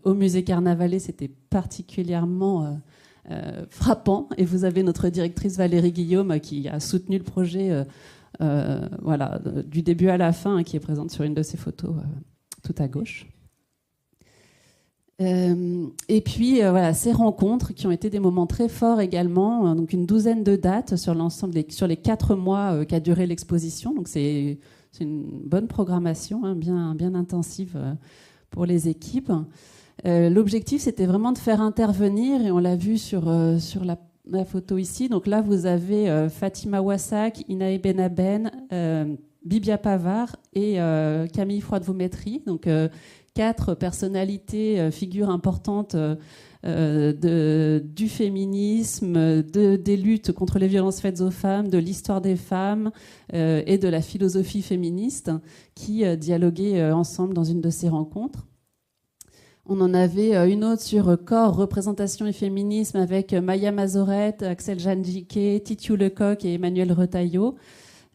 au musée Carnavalet, c'était particulièrement frappant. Et vous avez notre directrice Valérie Guillaume qui a soutenu le projet du début à la fin, qui est présente sur une de ces photos tout à gauche. Et puis ces rencontres qui ont été des moments très forts également, donc une douzaine de dates sur les 4 mois qu'a duré l'exposition. Donc c'est une bonne programmation, bien intensive pour les équipes. L'objectif, c'était vraiment de faire intervenir, et on l'a vu sur la photo ici. Donc là, vous avez Fatima Wassak, Inae Benaben, Bibia Pavard et Camille Froide-Vaumétry. Donc 4 personnalités, figures importantes du féminisme, des luttes contre les violences faites aux femmes, de l'histoire des femmes et de la philosophie féministe, qui dialoguaient ensemble dans une de ces rencontres. On en avait une autre sur corps, représentation et féminisme avec Maya Mazorette, Axel Janjiquet, Titiou Lecoq et Emmanuel Retailleau.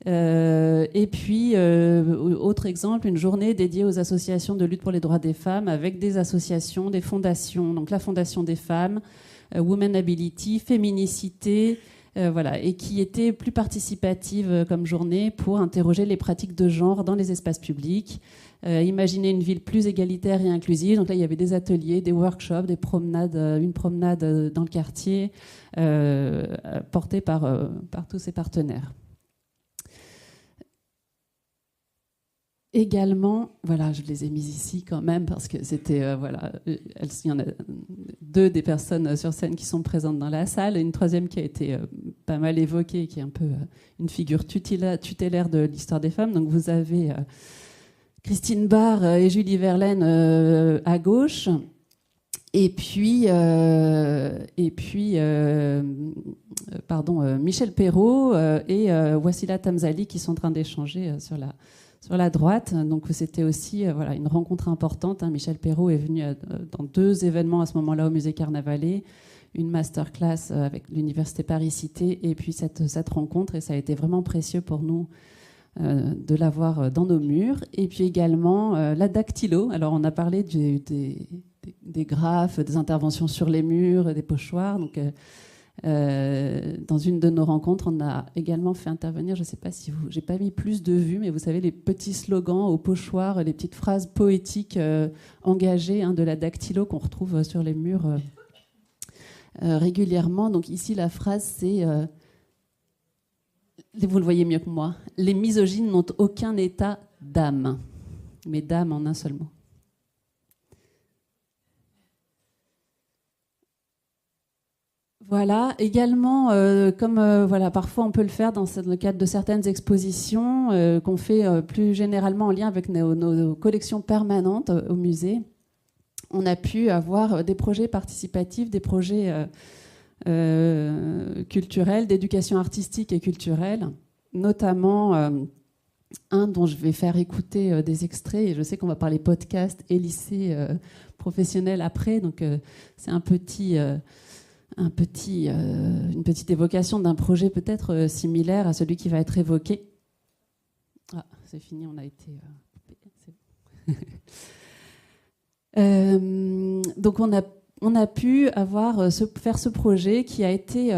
Et puis, autre exemple, une journée dédiée aux associations de lutte pour les droits des femmes, avec des associations, des fondations, donc la Fondation des femmes, Women Ability, Féminicité, et qui était plus participative comme journée pour interroger les pratiques de genre dans les espaces publics, imaginer une ville plus égalitaire et inclusive. Donc là, il y avait des ateliers, des workshops, des promenades, une promenade dans le quartier, portée par tous ces partenaires. Également, je les ai mises ici quand même parce que c'était, il y en a 2 des personnes sur scène qui sont présentes dans la salle, et une 3e qui a été pas mal évoquée, qui est un peu une figure tutélaire de l'histoire des femmes. Donc vous avez Christine Barr et Julie Verlaine à gauche. Et puis Michel Perrault et Wassila Tamzali qui sont en train d'échanger sur la droite. Donc c'était aussi une rencontre importante. Michel Perrault est venu dans 2 événements à ce moment-là au musée Carnavalet, une masterclass avec l'université Paris-Cité et puis cette rencontre. Et ça a été vraiment précieux pour nous de l'avoir dans nos murs. Et puis également la dactylo. Alors on a parlé des graphes, des interventions sur les murs, des pochoirs. Donc, dans une de nos rencontres, on a également fait intervenir, je ne sais pas si j'ai pas mis plus de vues, mais vous savez, les petits slogans au pochoir, les petites phrases poétiques engagées de la dactylo qu'on retrouve sur les murs régulièrement. Donc ici, la phrase, c'est, vous le voyez mieux que moi, les misogynes n'ont aucun état d'âme. Mais d'âme en un seul mot. Voilà, également, comme parfois on peut le faire dans le cadre de certaines expositions qu'on fait plus généralement en lien avec nos collections permanentes au musée, on a pu avoir des projets participatifs, des projets culturels, d'éducation artistique et culturelle, notamment un dont je vais faire écouter des extraits, et je sais qu'on va parler podcast et lycée professionnel après, donc c'est une petite évocation d'un projet peut-être similaire à celui qui va être évoqué. Ah, c'est fini, on a été donc on a pu faire ce projet qui a été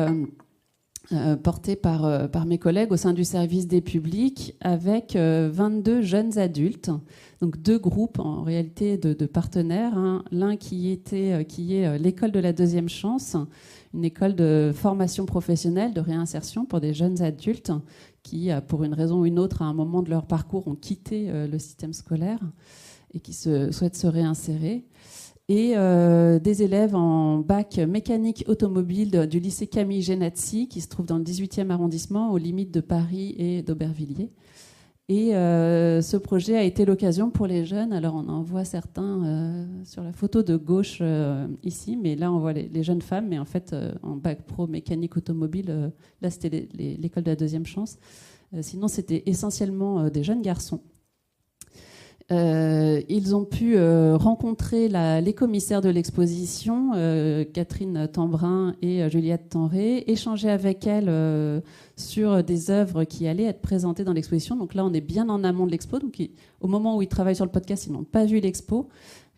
porté par mes collègues au sein du service des publics avec 22 jeunes adultes, donc 2 groupes en réalité de partenaires. L'un qui est l'école de la deuxième chance, une école de formation professionnelle, de réinsertion pour des jeunes adultes qui, pour une raison ou une autre, à un moment de leur parcours, ont quitté le système scolaire et qui souhaitent se réinsérer. Et des élèves en bac mécanique automobile du lycée Camille Genazzi, qui se trouve dans le 18e arrondissement, aux limites de Paris et d'Aubervilliers. Et ce projet a été l'occasion pour les jeunes, alors on en voit certains sur la photo de gauche ici, mais là on voit les jeunes femmes, mais en fait en bac pro mécanique automobile, là c'était l'école de la deuxième chance. Sinon c'était essentiellement des jeunes garçons. Ils ont pu rencontrer les commissaires de l'exposition, Catherine Tambrin et Juliette Tenré, échanger avec elles sur des œuvres qui allaient être présentées dans l'exposition. Donc là, on est bien en amont de l'expo. Donc, au moment où ils travaillent sur le podcast, ils n'ont pas vu l'expo,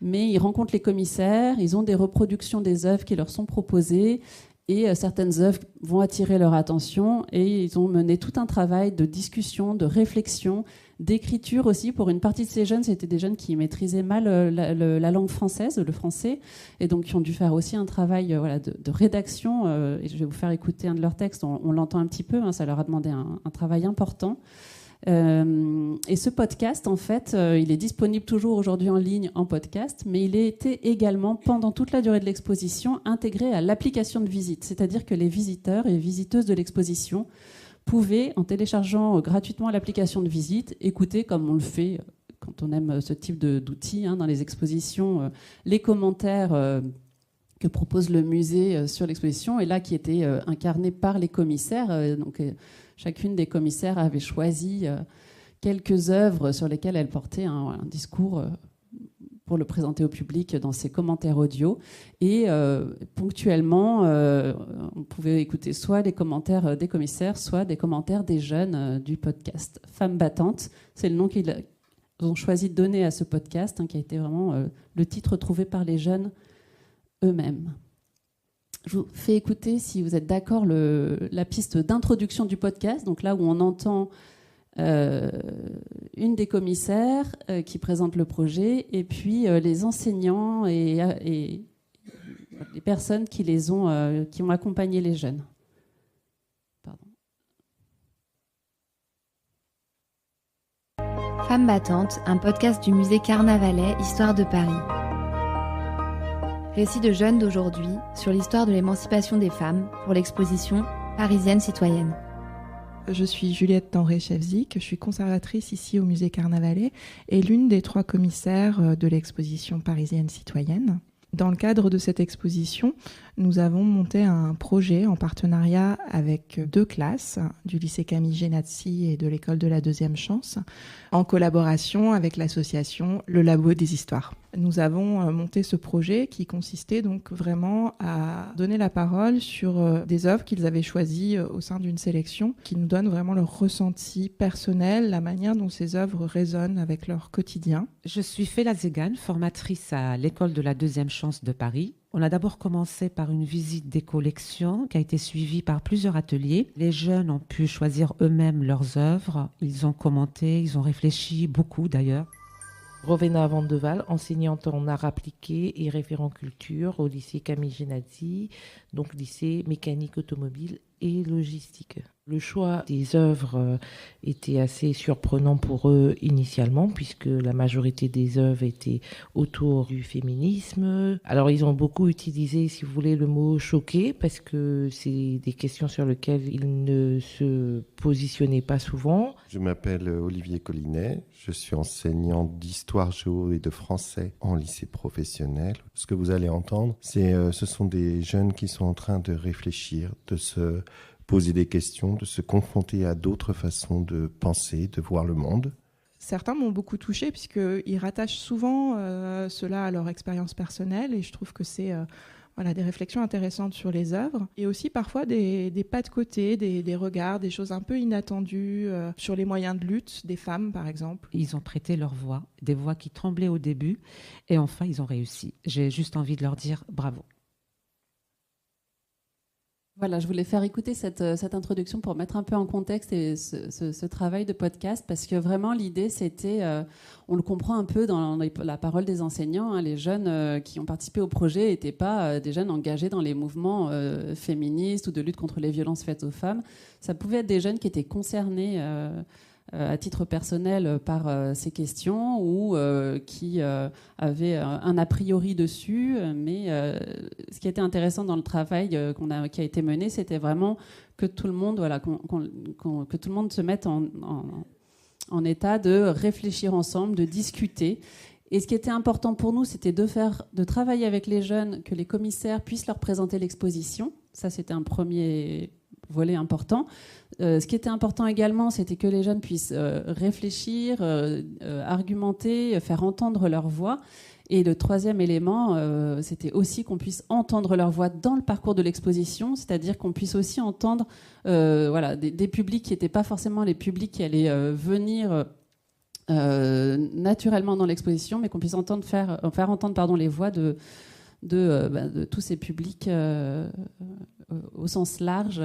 mais ils rencontrent les commissaires, ils ont des reproductions des œuvres qui leur sont proposées. Et certaines œuvres vont attirer leur attention et ils ont mené tout un travail de discussion, de réflexion, d'écriture aussi. Pour une partie de ces jeunes, c'était des jeunes qui maîtrisaient mal la langue française, le français, et donc qui ont dû faire aussi un travail de rédaction. Et je vais vous faire écouter un de leurs textes, on l'entend un petit peu, ça leur a demandé un travail important. Et ce podcast, en fait, il est disponible toujours aujourd'hui en ligne en podcast, mais il a été également, pendant toute la durée de l'exposition, intégré à l'application de visite. C'est-à-dire que les visiteurs et visiteuses de l'exposition pouvaient, en téléchargeant gratuitement l'application de visite, écouter, comme on le fait quand on aime ce type d'outils dans les expositions, les commentaires que propose le musée sur l'exposition, et là qui étaient incarnés par les commissaires. Chacune des commissaires avait choisi quelques œuvres sur lesquelles elle portait un discours pour le présenter au public dans ses commentaires audio. Et ponctuellement, on pouvait écouter soit les commentaires des commissaires, soit des commentaires des jeunes du podcast Femmes battantes. C'est le nom qu'ils ont choisi de donner à ce podcast, qui a été vraiment le titre trouvé par les jeunes eux-mêmes. Je vous fais écouter, si vous êtes d'accord, la piste d'introduction du podcast, donc là où on entend une des commissaires qui présente le projet, et puis les enseignants et les personnes qui ont accompagné les jeunes. Pardon. Femmes battantes, un podcast du musée Carnavalet, Histoire de Paris. Récit de jeunes d'aujourd'hui sur l'histoire de l'émancipation des femmes pour l'exposition Parisienne citoyenne. Je suis Juliette Denré-Chevzik, je suis conservatrice ici au musée Carnavalet et l'une des 3 commissaires de l'exposition parisienne citoyenne. Dans le cadre de cette exposition, nous avons monté un projet en partenariat avec 2 classes du lycée Camille Génazzi et de l'école de la Deuxième Chance, en collaboration avec l'association Le Labo des Histoires. Nous avons monté ce projet qui consistait donc vraiment à donner la parole sur des œuvres qu'ils avaient choisies au sein d'une sélection, qui nous donnent vraiment leur ressenti personnel, la manière dont ces œuvres résonnent avec leur quotidien. Je suis Fela Zegan, formatrice à l'école de la Deuxième Chance de Paris. On a d'abord commencé par une visite des collections qui a été suivie par plusieurs ateliers. Les jeunes ont pu choisir eux-mêmes leurs œuvres. Ils ont commenté, ils ont réfléchi, beaucoup d'ailleurs. Rowena Vandeval, enseignante en arts appliqués et référent culture au lycée Camille Génazzi, donc lycée mécanique automobile et logistique. Le choix des œuvres était assez surprenant pour eux initialement, puisque la majorité des œuvres étaient autour du féminisme. Alors ils ont beaucoup utilisé, si vous voulez, le mot « choqué », parce que c'est des questions sur lesquelles ils ne se positionnaient pas souvent. Je m'appelle Olivier Collinet, je suis enseignant d'histoire, géo et de français en lycée professionnel. Ce que vous allez entendre, ce sont des jeunes qui sont en train de réfléchir, de se poser des questions, de se confronter à d'autres façons de penser, de voir le monde. Certains m'ont beaucoup touchée puisqu'ils rattachent souvent cela à leur expérience personnelle et je trouve que c'est des réflexions intéressantes sur les œuvres et aussi parfois des pas de côté, des regards, des choses un peu inattendues sur les moyens de lutte des femmes par exemple. Ils ont prêté leur voix, des voix qui tremblaient au début et enfin ils ont réussi. J'ai juste envie de leur dire bravo. Voilà, je voulais faire écouter cette introduction pour mettre un peu en contexte et ce travail de podcast, parce que vraiment l'idée c'était, on le comprend un peu dans la parole des enseignants, les jeunes qui ont participé au projet n'étaient pas des jeunes engagés dans les mouvements féministes ou de lutte contre les violences faites aux femmes. Ça pouvait être des jeunes qui étaient concernés à titre personnel par ces questions ou qui avaient un a priori dessus. Mais ce qui était intéressant dans le travail qui a été mené, c'était vraiment que tout le monde, que tout le monde se mette en état de réfléchir ensemble, de discuter. Et ce qui était important pour nous, c'était de travailler avec les jeunes, que les commissaires puissent leur présenter l'exposition. Ça, c'était un premier volet important. Ce qui était important également, c'était que les jeunes puissent réfléchir, argumenter, faire entendre leur voix. Et le troisième élément, c'était aussi qu'on puisse entendre leur voix dans le parcours de l'exposition, c'est-à-dire qu'on puisse aussi entendre des publics qui n'étaient pas forcément les publics qui allaient venir naturellement dans l'exposition, mais qu'on puisse faire entendre les voix de tous ces publics au sens large,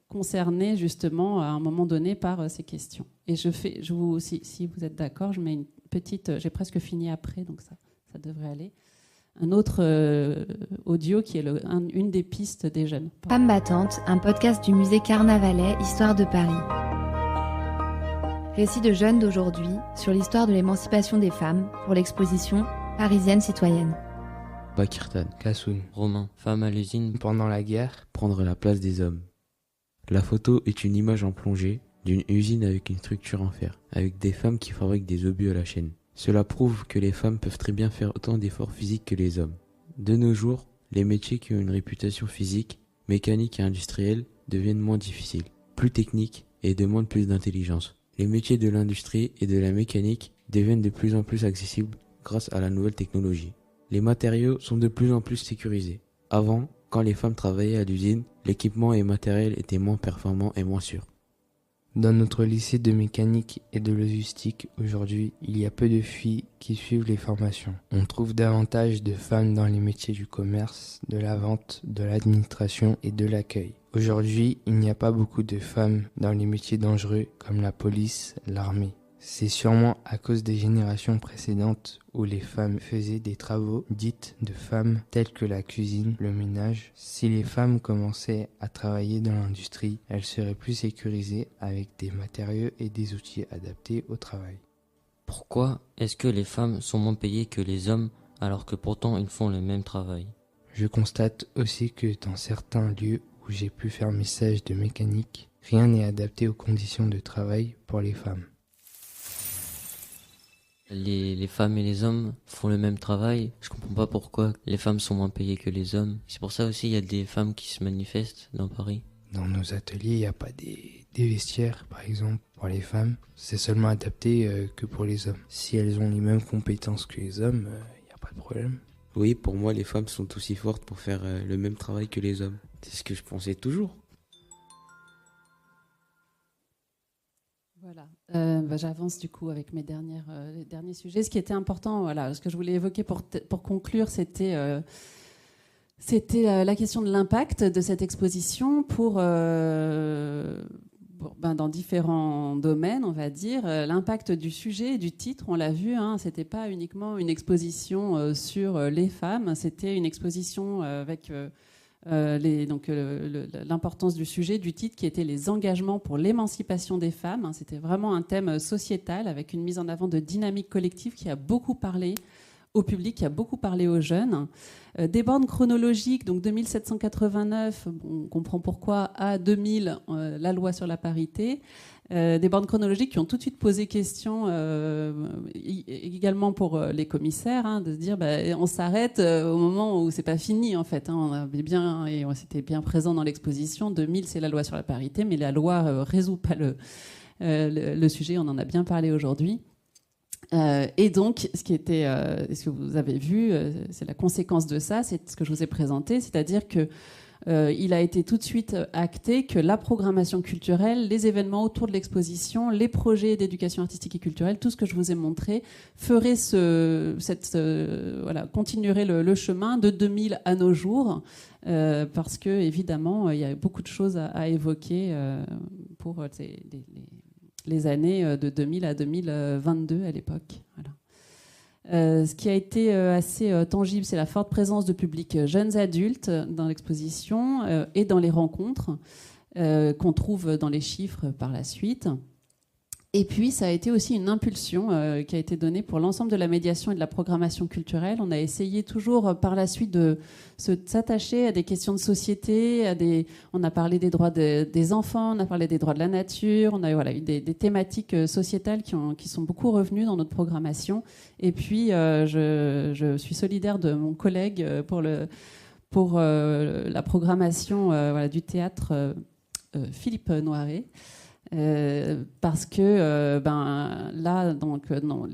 concernés justement à un moment donné par ces questions. Et si vous êtes d'accord, je mets une petite, j'ai presque fini après, donc ça devrait aller. Un autre audio qui est une des pistes des jeunes. Femmes battantes, un podcast du musée Carnavalet, Histoire de Paris. Récit de jeunes d'aujourd'hui sur l'histoire de l'émancipation des femmes pour l'exposition Parisienne citoyenne. Bakirtan, Kassoun, Romain, femme à l'usine pendant la guerre, prendre la place des hommes. La photo est une image en plongée d'une usine avec une structure en fer, avec des femmes qui fabriquent des obus à la chaîne. Cela prouve que les femmes peuvent très bien faire autant d'efforts physiques que les hommes. De nos jours, les métiers qui ont une réputation physique, mécanique et industrielle deviennent moins difficiles, plus techniques et demandent plus d'intelligence. Les métiers de l'industrie et de la mécanique deviennent de plus en plus accessibles grâce à la nouvelle technologie. Les matériaux sont de plus en plus sécurisés. Avant, quand les femmes travaillaient à l'usine, l'équipement et matériel étaient moins performants et moins sûrs. Dans notre lycée de mécanique et de logistique, aujourd'hui, il y a peu de filles qui suivent les formations. On trouve davantage de femmes dans les métiers du commerce, de la vente, de l'administration et de l'accueil. Aujourd'hui, il n'y a pas beaucoup de femmes dans les métiers dangereux comme la police, l'armée. C'est sûrement à cause des générations précédentes où les femmes faisaient des travaux dits de femmes tels que la cuisine, le ménage. Si les femmes commençaient à travailler dans l'industrie, elles seraient plus sécurisées avec des matériaux et des outils adaptés au travail. Pourquoi est-ce que les femmes sont moins payées que les hommes alors que pourtant ils font le même travail ? Je constate aussi que dans certains lieux où j'ai pu faire mes stages de mécanique, Rien n'est adapté aux conditions de travail pour les femmes. Les femmes et les hommes font le même travail. Je comprends pas pourquoi les femmes sont moins payées que les hommes. C'est pour ça aussi il y a des femmes qui se manifestent dans Paris. Dans nos ateliers, il n'y a pas des vestiaires, par exemple, pour les femmes. C'est seulement adapté que pour les hommes. Si elles ont les mêmes compétences que les hommes, il n'y a pas de problème. Oui, pour moi, les femmes sont aussi fortes pour faire le même travail que les hommes. C'est ce que je pensais toujours. Voilà, j'avance du coup avec mes les derniers sujets. Ce qui était important, voilà, ce que je voulais évoquer pour conclure, c'était la question de l'impact de cette exposition dans différents domaines, on va dire. L'impact du sujet et du titre, on l'a vu, hein, c'était pas uniquement une exposition sur les femmes, c'était une exposition avec l'importance du sujet, du titre, qui était les engagements pour l'émancipation des femmes. C'était vraiment un thème sociétal avec une mise en avant de dynamique collective qui a beaucoup parlé au public, qui a beaucoup parlé aux jeunes. Des bornes chronologiques, donc 2789, on comprend pourquoi, à 2000, la loi sur la parité. Des bornes chronologiques qui ont tout de suite posé question, également pour les commissaires, hein, de se dire on s'arrête au moment où c'est pas fini en fait. Hein, on avait bien, et c'était bien présent dans l'exposition. 2000, c'est la loi sur la parité, mais la loi résout pas le sujet. On en a bien parlé aujourd'hui. Et donc, ce que vous avez vu, c'est la conséquence de ça, c'est ce que je vous ai présenté, c'est-à-dire que il a été tout de suite acté que la programmation culturelle, les événements autour de l'exposition, les projets d'éducation artistique et culturelle, tout ce que je vous ai montré, ferait continuerait le chemin de 2000 à nos jours, parce que évidemment, il y a beaucoup de choses à évoquer pour les années de 2000 à 2022 à l'époque. Voilà. Ce qui a été assez tangible, c'est la forte présence de publics jeunes adultes dans l'exposition et dans les rencontres qu'on trouve dans les chiffres par la suite. Et puis, ça a été aussi une impulsion qui a été donnée pour l'ensemble de la médiation et de la programmation culturelle. On a essayé toujours par la suite de s'attacher à des questions de société, on a parlé des droits des enfants, on a parlé des droits de la nature, on a eu des thématiques sociétales qui sont beaucoup revenues dans notre programmation. Et puis, je suis solidaire de mon collègue pour la programmation du théâtre, Philippe Noiret. Parce que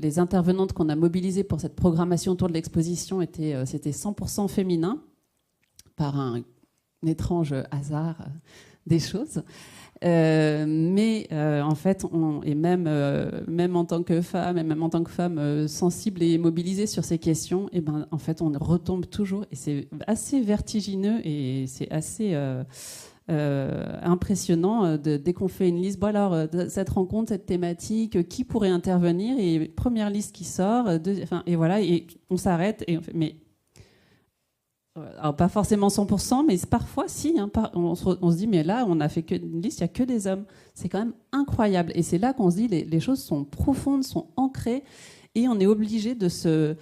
les intervenantes qu'on a mobilisées pour cette programmation autour de l'exposition c'était 100% féminin, par un étrange hasard des choses. Mais en fait, même en tant que femme, et même en tant que femme sensible et mobilisée sur ces questions, en fait, on retombe toujours, et c'est assez vertigineux et c'est assez impressionnant dès qu'on fait une liste. Bon alors, cette rencontre, cette thématique, qui pourrait intervenir, et première liste qui sort, et voilà, et on s'arrête et on fait, mais alors pas forcément 100%, mais parfois si, hein, on se dit mais là on a fait une liste, il n'y a que des hommes, c'est quand même incroyable, et c'est là qu'on se dit les choses sont profondes, sont ancrées, et on est obligé de se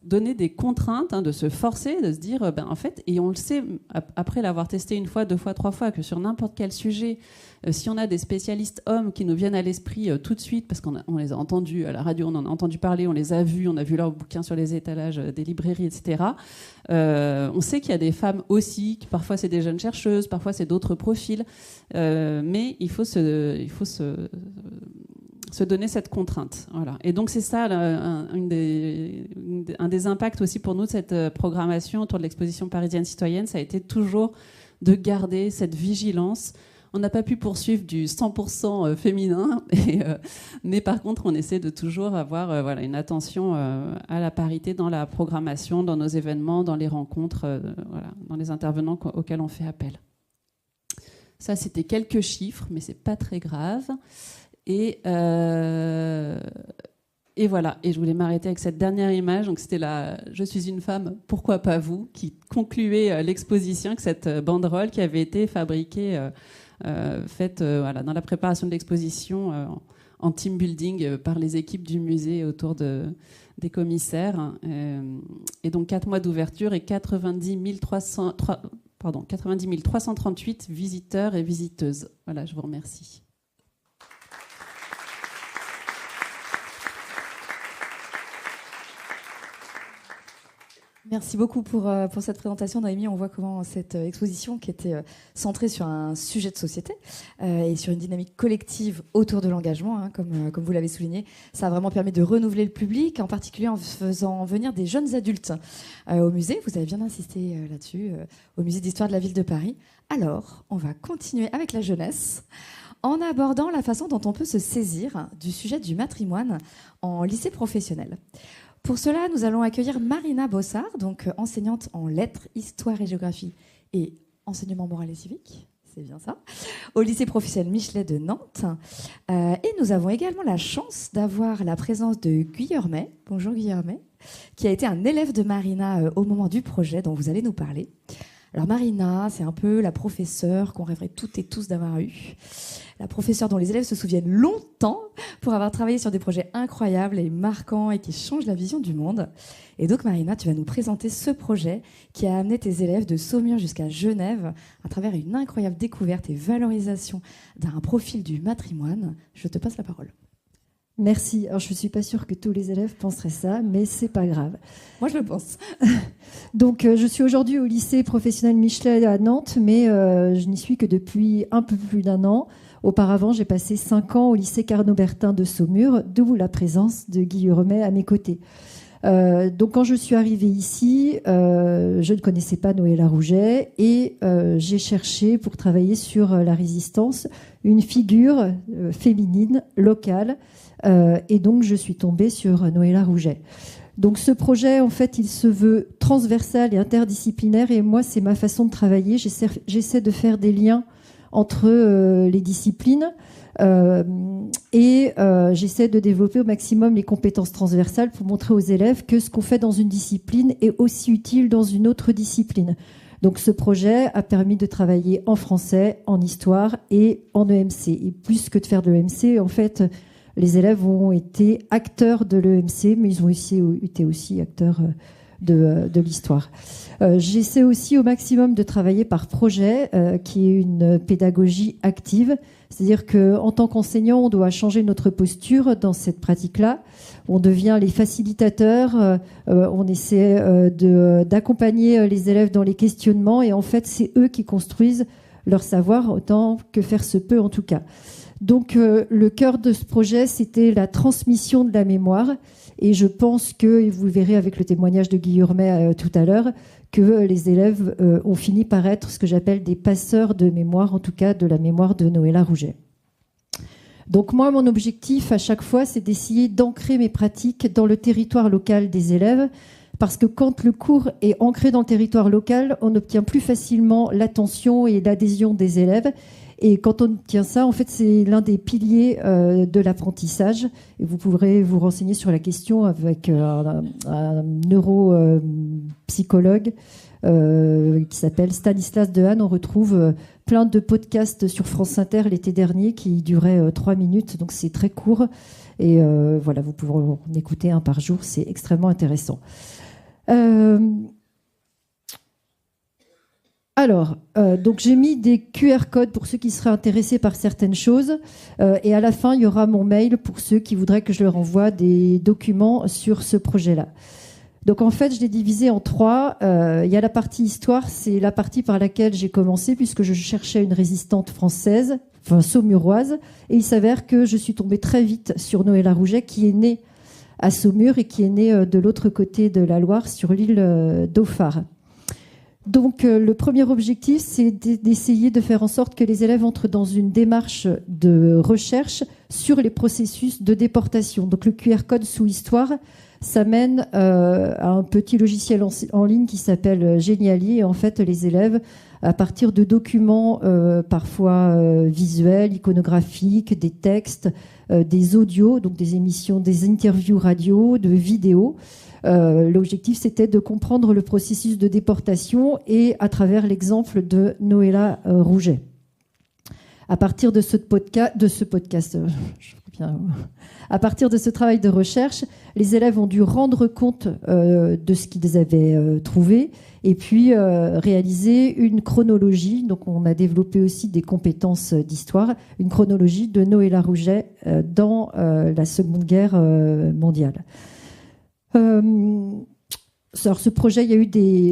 donner des contraintes, hein, de se forcer, de se dire, en fait, et on le sait, après l'avoir testé une fois, deux fois, trois fois, que sur n'importe quel sujet, si on a des spécialistes hommes qui nous viennent à l'esprit tout de suite, parce qu'on les a entendus à la radio, on en a entendu parler, on les a vus, on a vu leurs bouquins sur les étalages des librairies, etc. On sait qu'il y a des femmes aussi, qui parfois c'est des jeunes chercheuses, parfois c'est d'autres profils, mais il faut se donner cette contrainte. Voilà. Et donc c'est ça un des impacts aussi pour nous de cette programmation autour de l'exposition parisienne citoyenne, ça a été toujours de garder cette vigilance. On n'a pas pu poursuivre du 100% féminin, mais par contre on essaie de toujours avoir une attention à la parité dans la programmation, dans nos événements, dans les rencontres, dans les intervenants auxquels on fait appel. Ça c'était quelques chiffres, mais c'est pas très grave. Et voilà, et je voulais m'arrêter avec cette dernière image. Donc c'était Je suis une femme, pourquoi pas vous, qui concluait l'exposition, avec cette banderole qui avait été fabriquée, faite dans la préparation de l'exposition en team building par les équipes du musée autour des commissaires. Et donc 4 mois d'ouverture et 90 90 338 visiteurs et visiteuses. Voilà, je vous remercie. Merci beaucoup pour cette présentation, Noémie. On voit comment cette exposition, qui était centrée sur un sujet de société et sur une dynamique collective autour de l'engagement, comme vous l'avez souligné, ça a vraiment permis de renouveler le public, en particulier en faisant venir des jeunes adultes au musée. Vous avez bien insisté là-dessus, au musée d'histoire de la ville de Paris. Alors, on va continuer avec la jeunesse en abordant la façon dont on peut se saisir du sujet du matrimoine en lycée professionnel. Pour cela, nous allons accueillir Marina Bossard, donc enseignante en lettres, histoire et géographie et enseignement moral et civique, c'est bien ça, au lycée professionnel Michelet de Nantes. Et nous avons également la chance d'avoir la présence de Guillermet. Bonjour Guillermet, qui a été un élève de Marina au moment du projet dont vous allez nous parler. Alors Marina, c'est un peu la professeure qu'on rêverait toutes et tous d'avoir eue. La professeure dont les élèves se souviennent longtemps pour avoir travaillé sur des projets incroyables et marquants et qui changent la vision du monde. Et donc Marina, tu vas nous présenter ce projet qui a amené tes élèves de Saumur jusqu'à Genève à travers une incroyable découverte et valorisation d'un profil du matrimoine. Je te passe la parole. Merci. Alors, je ne suis pas sûre que tous les élèves penseraient ça, mais ce n'est pas grave. Moi, je le pense. Donc, je suis aujourd'hui au lycée professionnel Michelet à Nantes, mais je n'y suis que depuis un peu plus d'1 an. Auparavant, j'ai passé 5 ans au lycée Carnot-Bertin de Saumur, d'où la présence de Guillermet à mes côtés. Donc, quand je suis arrivée ici, je ne connaissais pas Noëlla Rouget et j'ai cherché, pour travailler sur la résistance, une figure féminine, locale. Et donc, je suis tombée sur Noëlla Rouget. Donc, ce projet, en fait, il se veut transversal et interdisciplinaire. Et moi, c'est ma façon de travailler. J'essaie de faire des liens entre les disciplines et j'essaie de développer au maximum les compétences transversales pour montrer aux élèves que ce qu'on fait dans une discipline est aussi utile dans une autre discipline. Donc, ce projet a permis de travailler en français, en histoire et en EMC. Et plus que de faire de l'EMC, en fait, les élèves ont été acteurs de l'EMC, mais ils ont été aussi acteurs de l'histoire. J'essaie aussi au maximum de travailler par projet, qui est une pédagogie active. C'est-à-dire qu'en tant qu'enseignant, on doit changer notre posture dans cette pratique-là. On devient les facilitateurs, on essaie d'accompagner les élèves dans les questionnements, et en fait, c'est eux qui construisent leur savoir, autant que faire se peut en tout cas. Donc, le cœur de ce projet, c'était la transmission de la mémoire. Et je pense que, et vous le verrez avec le témoignage de Guillermet tout à l'heure, que les élèves ont fini par être ce que j'appelle des passeurs de mémoire, en tout cas de la mémoire de Noëlla Rouget. Donc moi, mon objectif à chaque fois, c'est d'essayer d'ancrer mes pratiques dans le territoire local des élèves, parce que quand le cours est ancré dans le territoire local, on obtient plus facilement l'attention et l'adhésion des élèves. Et quand on obtient ça, en fait, c'est l'un des piliers de l'apprentissage. Et vous pourrez vous renseigner sur la question avec un neuropsychologue qui s'appelle Stanislas Dehaene. On retrouve plein de podcasts sur France Inter l'été dernier qui duraient 3 minutes, donc c'est très court. Et voilà, vous pouvez en écouter un par jour, c'est extrêmement intéressant. Alors, donc j'ai mis des QR codes pour ceux qui seraient intéressés par certaines choses. Et à la fin, il y aura mon mail pour ceux qui voudraient que je leur envoie des documents sur ce projet-là. Donc en fait, je l'ai divisé en 3. Il y a la partie histoire, c'est la partie par laquelle j'ai commencé puisque je cherchais une résistante française, enfin saumuroise. Et il s'avère que je suis tombée très vite sur Noëlla Rouget qui est née à Saumur et qui est née de l'autre côté de la Loire sur l'île d'Auphare. Donc, le premier objectif, c'est d'essayer de faire en sorte que les élèves entrent dans une démarche de recherche sur les processus de déportation. Donc, le QR code sous histoire, ça mène à un petit logiciel en ligne qui s'appelle Geniali. Et en fait, les élèves, à partir de documents parfois visuels, iconographiques, des textes, des audios, donc des émissions, des interviews radio, de vidéos, l'objectif, c'était de comprendre le processus de déportation et à travers l'exemple de Noëlla Rouget. À partir de ce podcast, à partir de ce travail de recherche, les élèves ont dû rendre compte de ce qu'ils avaient trouvé et puis réaliser une chronologie. Donc on a développé aussi des compétences d'histoire, une chronologie de Noëlla Rouget dans la Seconde Guerre mondiale. Alors ce projet, il y a eu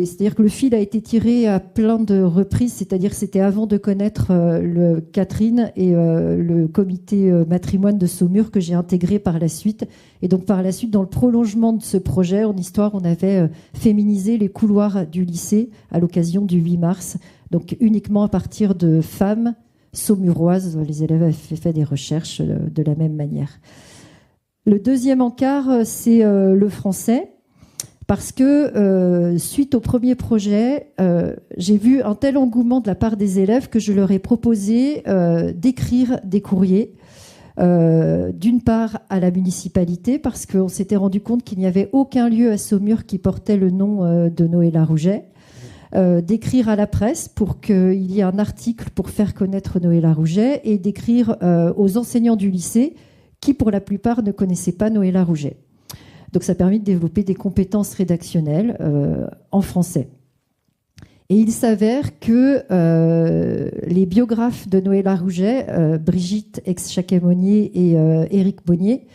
c'est-à-dire que le fil a été tiré à plein de reprises, c'est-à-dire que c'était avant de connaître le Catherine et le comité matrimoine de Saumur que j'ai intégré par la suite. Et donc par la suite, dans le prolongement de ce projet, en histoire, on avait féminisé les couloirs du lycée à l'occasion du 8 mars, donc uniquement à partir de femmes saumuroises. Les élèves avaient fait des recherches de la même manière. Le deuxième encart, c'est le français. Parce que suite au premier projet, j'ai vu un tel engouement de la part des élèves que je leur ai proposé d'écrire des courriers, d'une part à la municipalité, parce qu'on s'était rendu compte qu'il n'y avait aucun lieu à Saumur qui portait le nom de Noëlla Rouget, d'écrire à la presse pour qu'il y ait un article pour faire connaître Noëlla Rouget, et d'écrire aux enseignants du lycée qui, pour la plupart, ne connaissaient pas Noëlla Rouget. Donc ça a permis de développer des compétences rédactionnelles en français. Et il s'avère que les biographes de Noëlla Rouget, Brigitte Ex-Chaquet-Monnier et Éric Bonnier,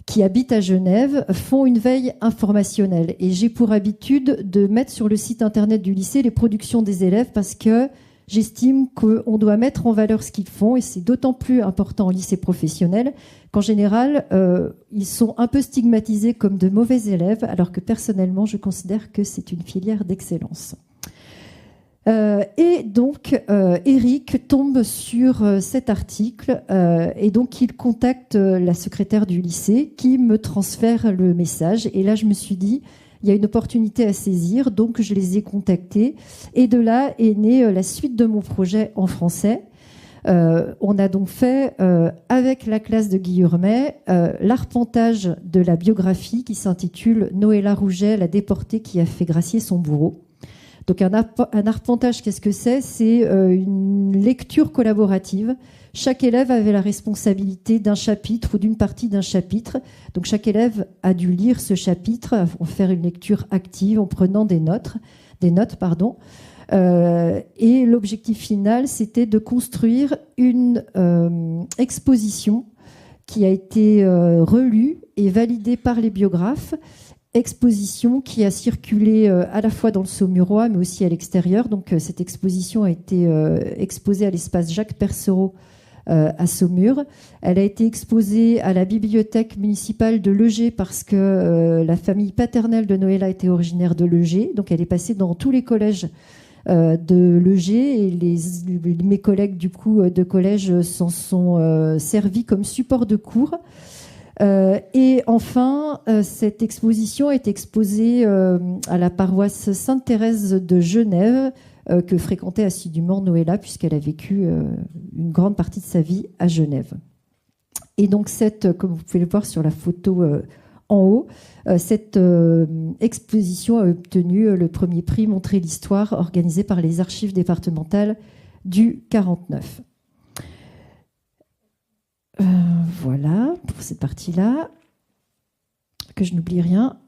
qui habitent à Genève, font une veille informationnelle. Et j'ai pour habitude de mettre sur le site internet du lycée les productions des élèves parce que j'estime qu'on doit mettre en valeur ce qu'ils font, et c'est d'autant plus important en lycée professionnel qu'en général, ils sont un peu stigmatisés comme de mauvais élèves, alors que personnellement, je considère que c'est une filière d'excellence. Et donc, Eric tombe sur cet article, et donc il contacte la secrétaire du lycée qui me transfère le message. Et là, je me suis dit, il y a une opportunité à saisir, donc je les ai contactés. Et de là est née la suite de mon projet en français. On a donc fait, avec la classe de Guillermet, l'arpentage de la biographie qui s'intitule « Noëlla Rouget, la déportée qui a fait gracier son bourreau ». Donc un arpentage, qu'est-ce que c'est ? C'est une lecture collaborative. Chaque élève avait la responsabilité d'un chapitre ou d'une partie d'un chapitre. Donc chaque élève a dû lire ce chapitre, en faire une lecture active en prenant des notes. Et l'objectif final, c'était de construire une exposition qui a été relue et validée par les biographes. Exposition qui a circulé à la fois dans le Saumurois, mais aussi à l'extérieur. Donc cette exposition a été exposée à l'espace Jacques Percereau à Saumur. Elle a été exposée à la bibliothèque municipale de Legé parce que la famille paternelle de Noëlla était originaire de Legé. Donc elle est passée dans tous les collèges de Legé, et mes collègues du coup de collège s'en sont servis comme support de cours. Et enfin, cette exposition est exposée à la paroisse Sainte-Thérèse de Genève, que fréquentait assidûment Noëlla, puisqu'elle a vécu une grande partie de sa vie à Genève. Et donc, comme vous pouvez le voir sur la photo en haut, cette exposition a obtenu le premier prix Montrer l'histoire, organisé par les archives départementales du 49. Voilà pour cette partie-là, que je n'oublie rien.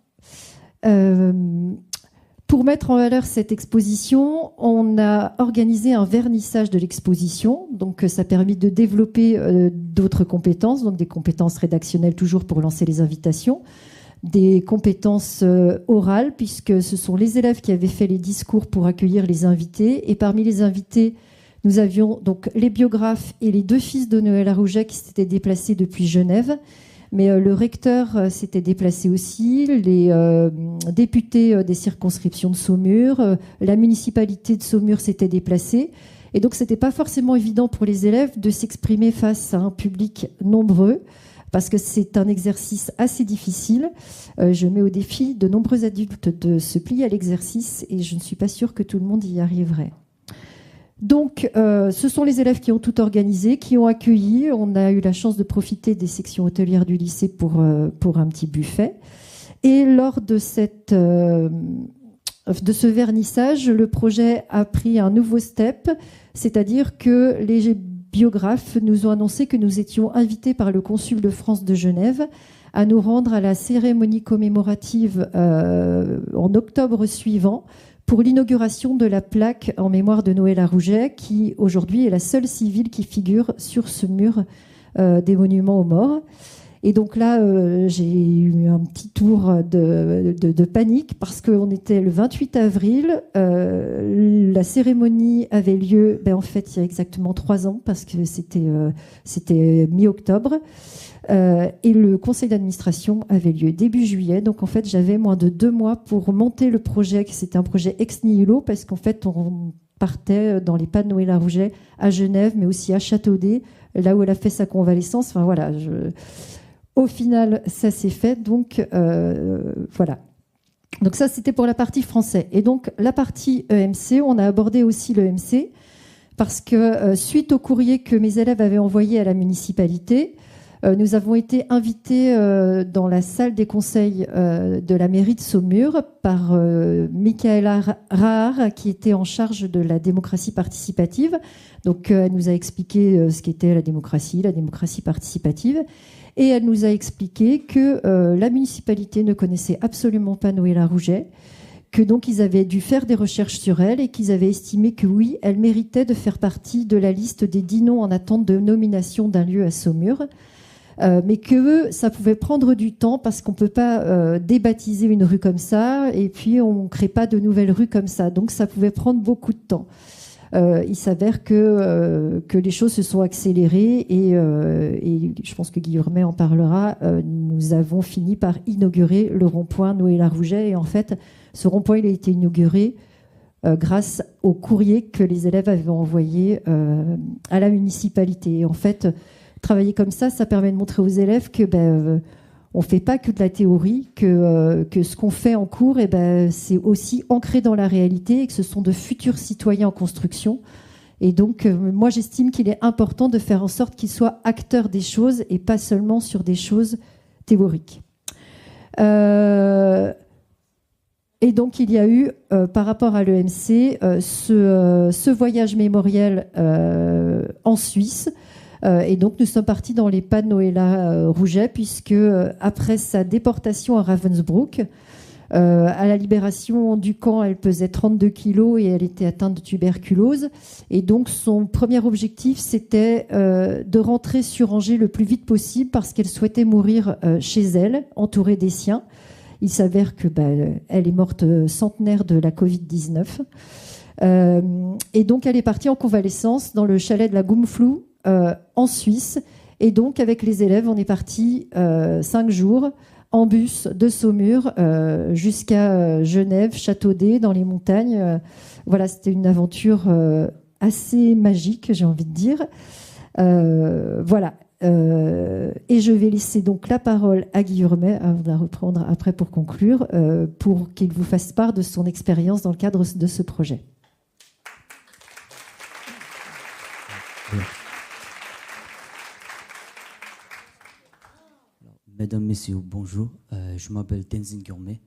Pour mettre en valeur cette exposition, on a organisé un vernissage de l'exposition. Donc, ça a permis de développer d'autres compétences, donc des compétences rédactionnelles toujours pour lancer les invitations, des compétences orales, puisque ce sont les élèves qui avaient fait les discours pour accueillir les invités. Et parmi les invités, nous avions donc les biographes et les deux fils de Noëlla Rouget qui s'étaient déplacés depuis Genève. Mais le recteur s'était déplacé aussi, les députés des circonscriptions de Saumur, la municipalité de Saumur s'était déplacée. Et donc, ce n'était pas forcément évident pour les élèves de s'exprimer face à un public nombreux, parce que c'est un exercice assez difficile. Je mets au défi de nombreux adultes de se plier à l'exercice, et je ne suis pas sûre que tout le monde y arriverait. Donc, ce sont les élèves qui ont tout organisé, qui ont accueilli. On a eu la chance de profiter des sections hôtelières du lycée pour un petit buffet. Et lors de ce vernissage, le projet a pris un nouveau step, c'est-à-dire que les biographes nous ont annoncé que nous étions invités par le consul de France de Genève à nous rendre à la cérémonie commémorative en octobre suivant, pour l'inauguration de la plaque en mémoire de Noëlla Rouget, qui aujourd'hui est la seule civile qui figure sur ce mur des monuments aux morts. Et donc là, j'ai eu un petit tour de panique parce qu'on était le 28 avril. La cérémonie avait lieu, en fait, il y a exactement 3 ans parce que c'était mi-octobre. Et le conseil d'administration avait lieu début juillet. Donc en fait, j'avais moins de 2 mois pour monter le projet. C'était un projet ex nihilo parce qu'en fait, on partait dans les pas de Noëlla Rouget à Genève, mais aussi à Châteaudet, là où elle a fait sa convalescence. Enfin voilà. Au final, ça s'est fait, donc voilà. Donc ça, c'était pour la partie français. Et donc, la partie EMC, on a abordé aussi l'EMC, parce que suite au courrier que mes élèves avaient envoyé à la municipalité, nous avons été invités dans la salle des conseils de la mairie de Saumur par Michaela Rahar, qui était en charge de la démocratie participative. Donc, elle nous a expliqué ce qu'était la démocratie participative. Et elle nous a expliqué que la municipalité ne connaissait absolument pas Noëlla Rouget, que donc ils avaient dû faire des recherches sur elle et qu'ils avaient estimé que oui, elle méritait de faire partie de la liste des 10 noms en attente de nomination d'un lieu à Saumur, mais que ça pouvait prendre du temps parce qu'on ne peut pas débaptiser une rue comme ça et puis on ne crée pas de nouvelles rues comme ça. Donc ça pouvait prendre beaucoup de temps. Il s'avère que les choses se sont accélérées et je pense que Guillaume en parlera. Nous avons fini par inaugurer le rond-point Noëlla Rouget et en fait, ce rond-point il a été inauguré grâce au courrier que les élèves avaient envoyé à la municipalité. Et en fait, travailler comme ça permet de montrer aux élèves que on ne fait pas que de la théorie, que ce qu'on fait en cours, c'est aussi ancré dans la réalité et que ce sont de futurs citoyens en construction. Et donc, moi, j'estime qu'il est important de faire en sorte qu'ils soient acteurs des choses et pas seulement sur des choses théoriques. Et donc, il y a eu, par rapport à l'EMC, ce voyage mémoriel en Suisse. Et donc, nous sommes partis dans les pas de Noëlla Rouget, puisque après sa déportation à Ravensbrück, à la libération du camp, elle pesait 32 kilos et elle était atteinte de tuberculose. Et donc, son premier objectif, c'était de rentrer sur Angers le plus vite possible parce qu'elle souhaitait mourir chez elle, entourée des siens. Il s'avère que elle est morte centenaire de la Covid-19. Et donc, elle est partie en convalescence dans le chalet de la Gumflou, en Suisse. Et donc, avec les élèves, on est parti 5 jours en bus de Saumur jusqu'à Genève, Châteaudet, dans les montagnes. Voilà, c'était une aventure assez magique, j'ai envie de dire. Voilà. Et je vais laisser donc la parole à Guillaume, on va reprendre après pour conclure, pour qu'il vous fasse part de son expérience dans le cadre de ce projet. Mesdames, Messieurs, bonjour. Je m'appelle Tenzin Guirmet.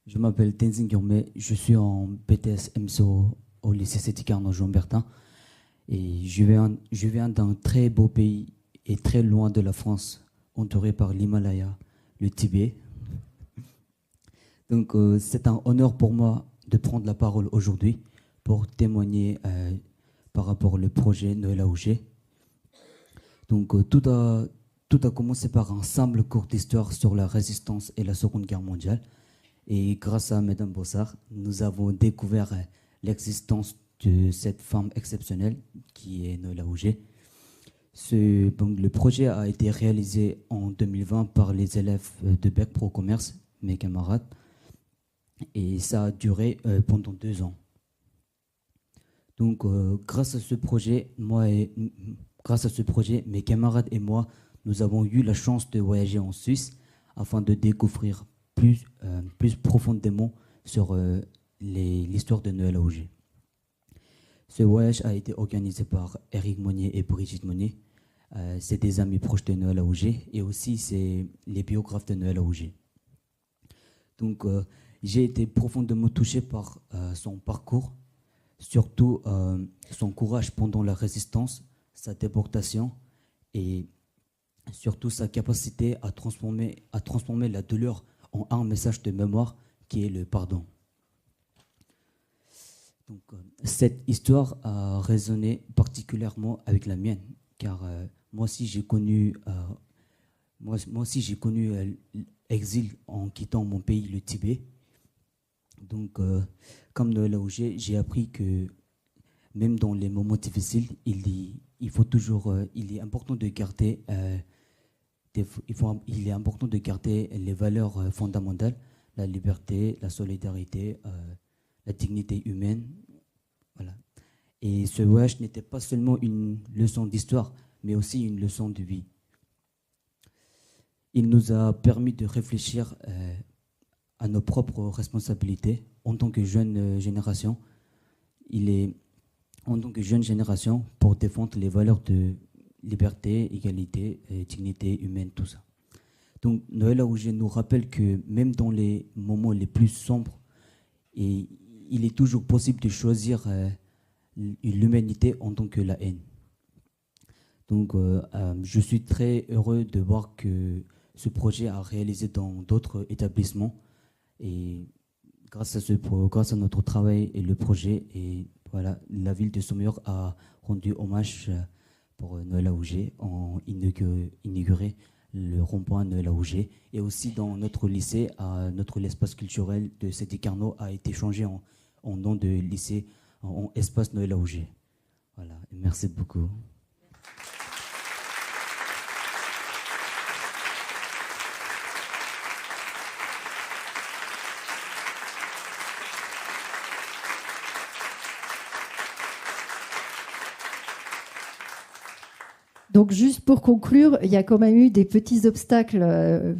Je m'appelle Tenzin Guirmet. Je suis en BTS MSO au lycée Séti Carnot-Jean-Bertin. Et je viens d'un très beau pays et très loin de la France, entouré par l'Himalaya, le Tibet. Donc, c'est un honneur pour moi de prendre la parole aujourd'hui pour témoigner par rapport au projet Noëlla Rouget. Donc, tout a commencé par un simple cours d'histoire sur la résistance et la Seconde Guerre mondiale. Et grâce à Madame Bossard, nous avons découvert l'existence de cette femme exceptionnelle qui est Noëlla Rouget. Le projet a été réalisé en 2020 par les élèves de Bac Pro Commerce, mes camarades, et ça a duré pendant 2 ans. Donc, grâce à ce projet, mes camarades et moi, nous avons eu la chance de voyager en Suisse afin de découvrir plus profondément sur l'histoire de Noëlla Rouget. Ce voyage a été organisé par Eric Monnier et Brigitte Monnier. C'est des amis proches de Noëlla Rouget et aussi c'est les biographes de Noëlla Rouget. Donc j'ai été profondément touché par son parcours, surtout son courage pendant la résistance, sa déportation et surtout sa capacité à transformer la douleur en un message de mémoire qui est le pardon. Donc, cette histoire a résonné particulièrement avec la mienne, car moi aussi j'ai connu l'exil en quittant mon pays, le Tibet. Donc, comme Noëlla Augé, j'ai appris que même dans les moments difficiles, il est important de garder, il est important de garder les valeurs fondamentales, la liberté, la solidarité, la dignité humaine. Voilà. Et ce voyage n'était pas seulement une leçon d'histoire, mais aussi une leçon de vie. Il nous a permis de réfléchir à nos propres responsabilités en tant que jeune génération. En tant que jeune génération, pour défendre les valeurs de liberté, égalité, dignité humaine, tout ça. Donc Noëlla Augé nous rappelle que même dans les moments les plus sombres, il est toujours possible de choisir l'humanité en tant que la haine. Donc je suis très heureux de voir que ce projet a réalisé dans d'autres établissements. Et grâce à notre travail et le projet, et voilà, la ville de Saumur a rendu hommage pour Noëlla Augé en inauguré le rond-point Noëlla Augé. Et aussi dans notre lycée, l'espace culturel de Sidi Carnot a été changé en nom de lycée, en espace Noëlla Augé. Voilà, et merci beaucoup. Donc juste pour conclure, il y a quand même eu des petits obstacles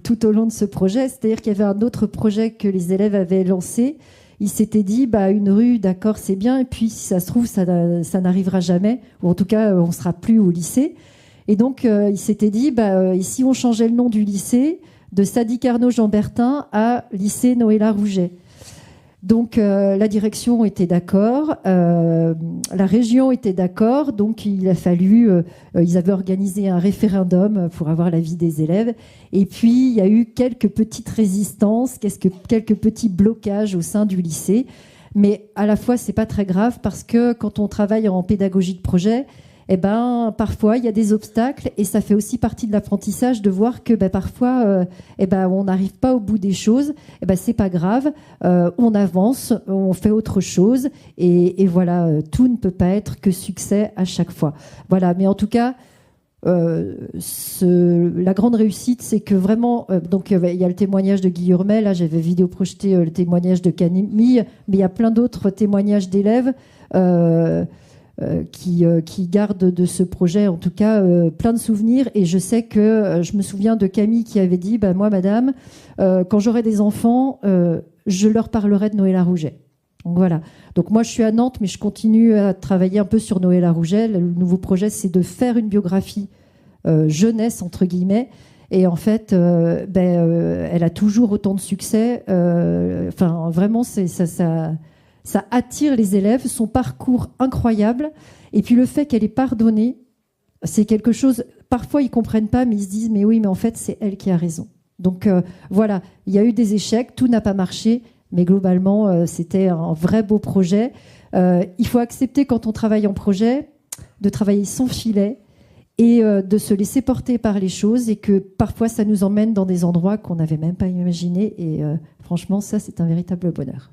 tout au long de ce projet. C'est-à-dire qu'il y avait un autre projet que les élèves avaient lancé. Ils s'étaient dit, une rue, d'accord, c'est bien, et puis si ça se trouve, ça n'arrivera jamais, ou en tout cas, on ne sera plus au lycée. Et donc, ils s'étaient dit, ici, on changeait le nom du lycée de Sadi Carnot Jean Bertin à lycée Noëlla Rouget. Donc la direction était d'accord, la région était d'accord, donc il a fallu, ils avaient organisé un référendum pour avoir l'avis des élèves, et puis il y a eu quelques petites résistances, quelques petits blocages au sein du lycée, mais à la fois c'est pas très grave parce que quand on travaille en pédagogie de projet, parfois il y a des obstacles et ça fait aussi partie de l'apprentissage de voir que parfois on n'arrive pas au bout des choses. C'est pas grave, on avance, on fait autre chose et voilà, tout ne peut pas être que succès à chaque fois. Voilà, mais en tout cas, la grande réussite, c'est que vraiment, donc il y a le témoignage de Guy Hurmet, là j'avais vidéo projeté le témoignage de Camille, mais il y a plein d'autres témoignages d'élèves. Qui garde de ce projet, en tout cas, plein de souvenirs. Et je sais que je me souviens de Camille qui avait dit moi, madame, quand j'aurai des enfants, je leur parlerai de Noëlla Rouget. Donc voilà. Donc moi, je suis à Nantes, mais je continue à travailler un peu sur Noëlla Rouget. Le nouveau projet, c'est de faire une biographie jeunesse, entre guillemets. Et en fait, elle a toujours autant de succès. Vraiment, ça attire les élèves, son parcours incroyable. Et puis le fait qu'elle ait pardonné, c'est quelque chose, parfois ils ne comprennent pas, mais ils se disent, mais oui, mais en fait, c'est elle qui a raison. Donc voilà, il y a eu des échecs, tout n'a pas marché, mais globalement, c'était un vrai beau projet. Il faut accepter, quand on travaille en projet, de travailler sans filet et de se laisser porter par les choses, et que parfois, ça nous emmène dans des endroits qu'on n'avait même pas imaginés. Et franchement, ça, c'est un véritable bonheur.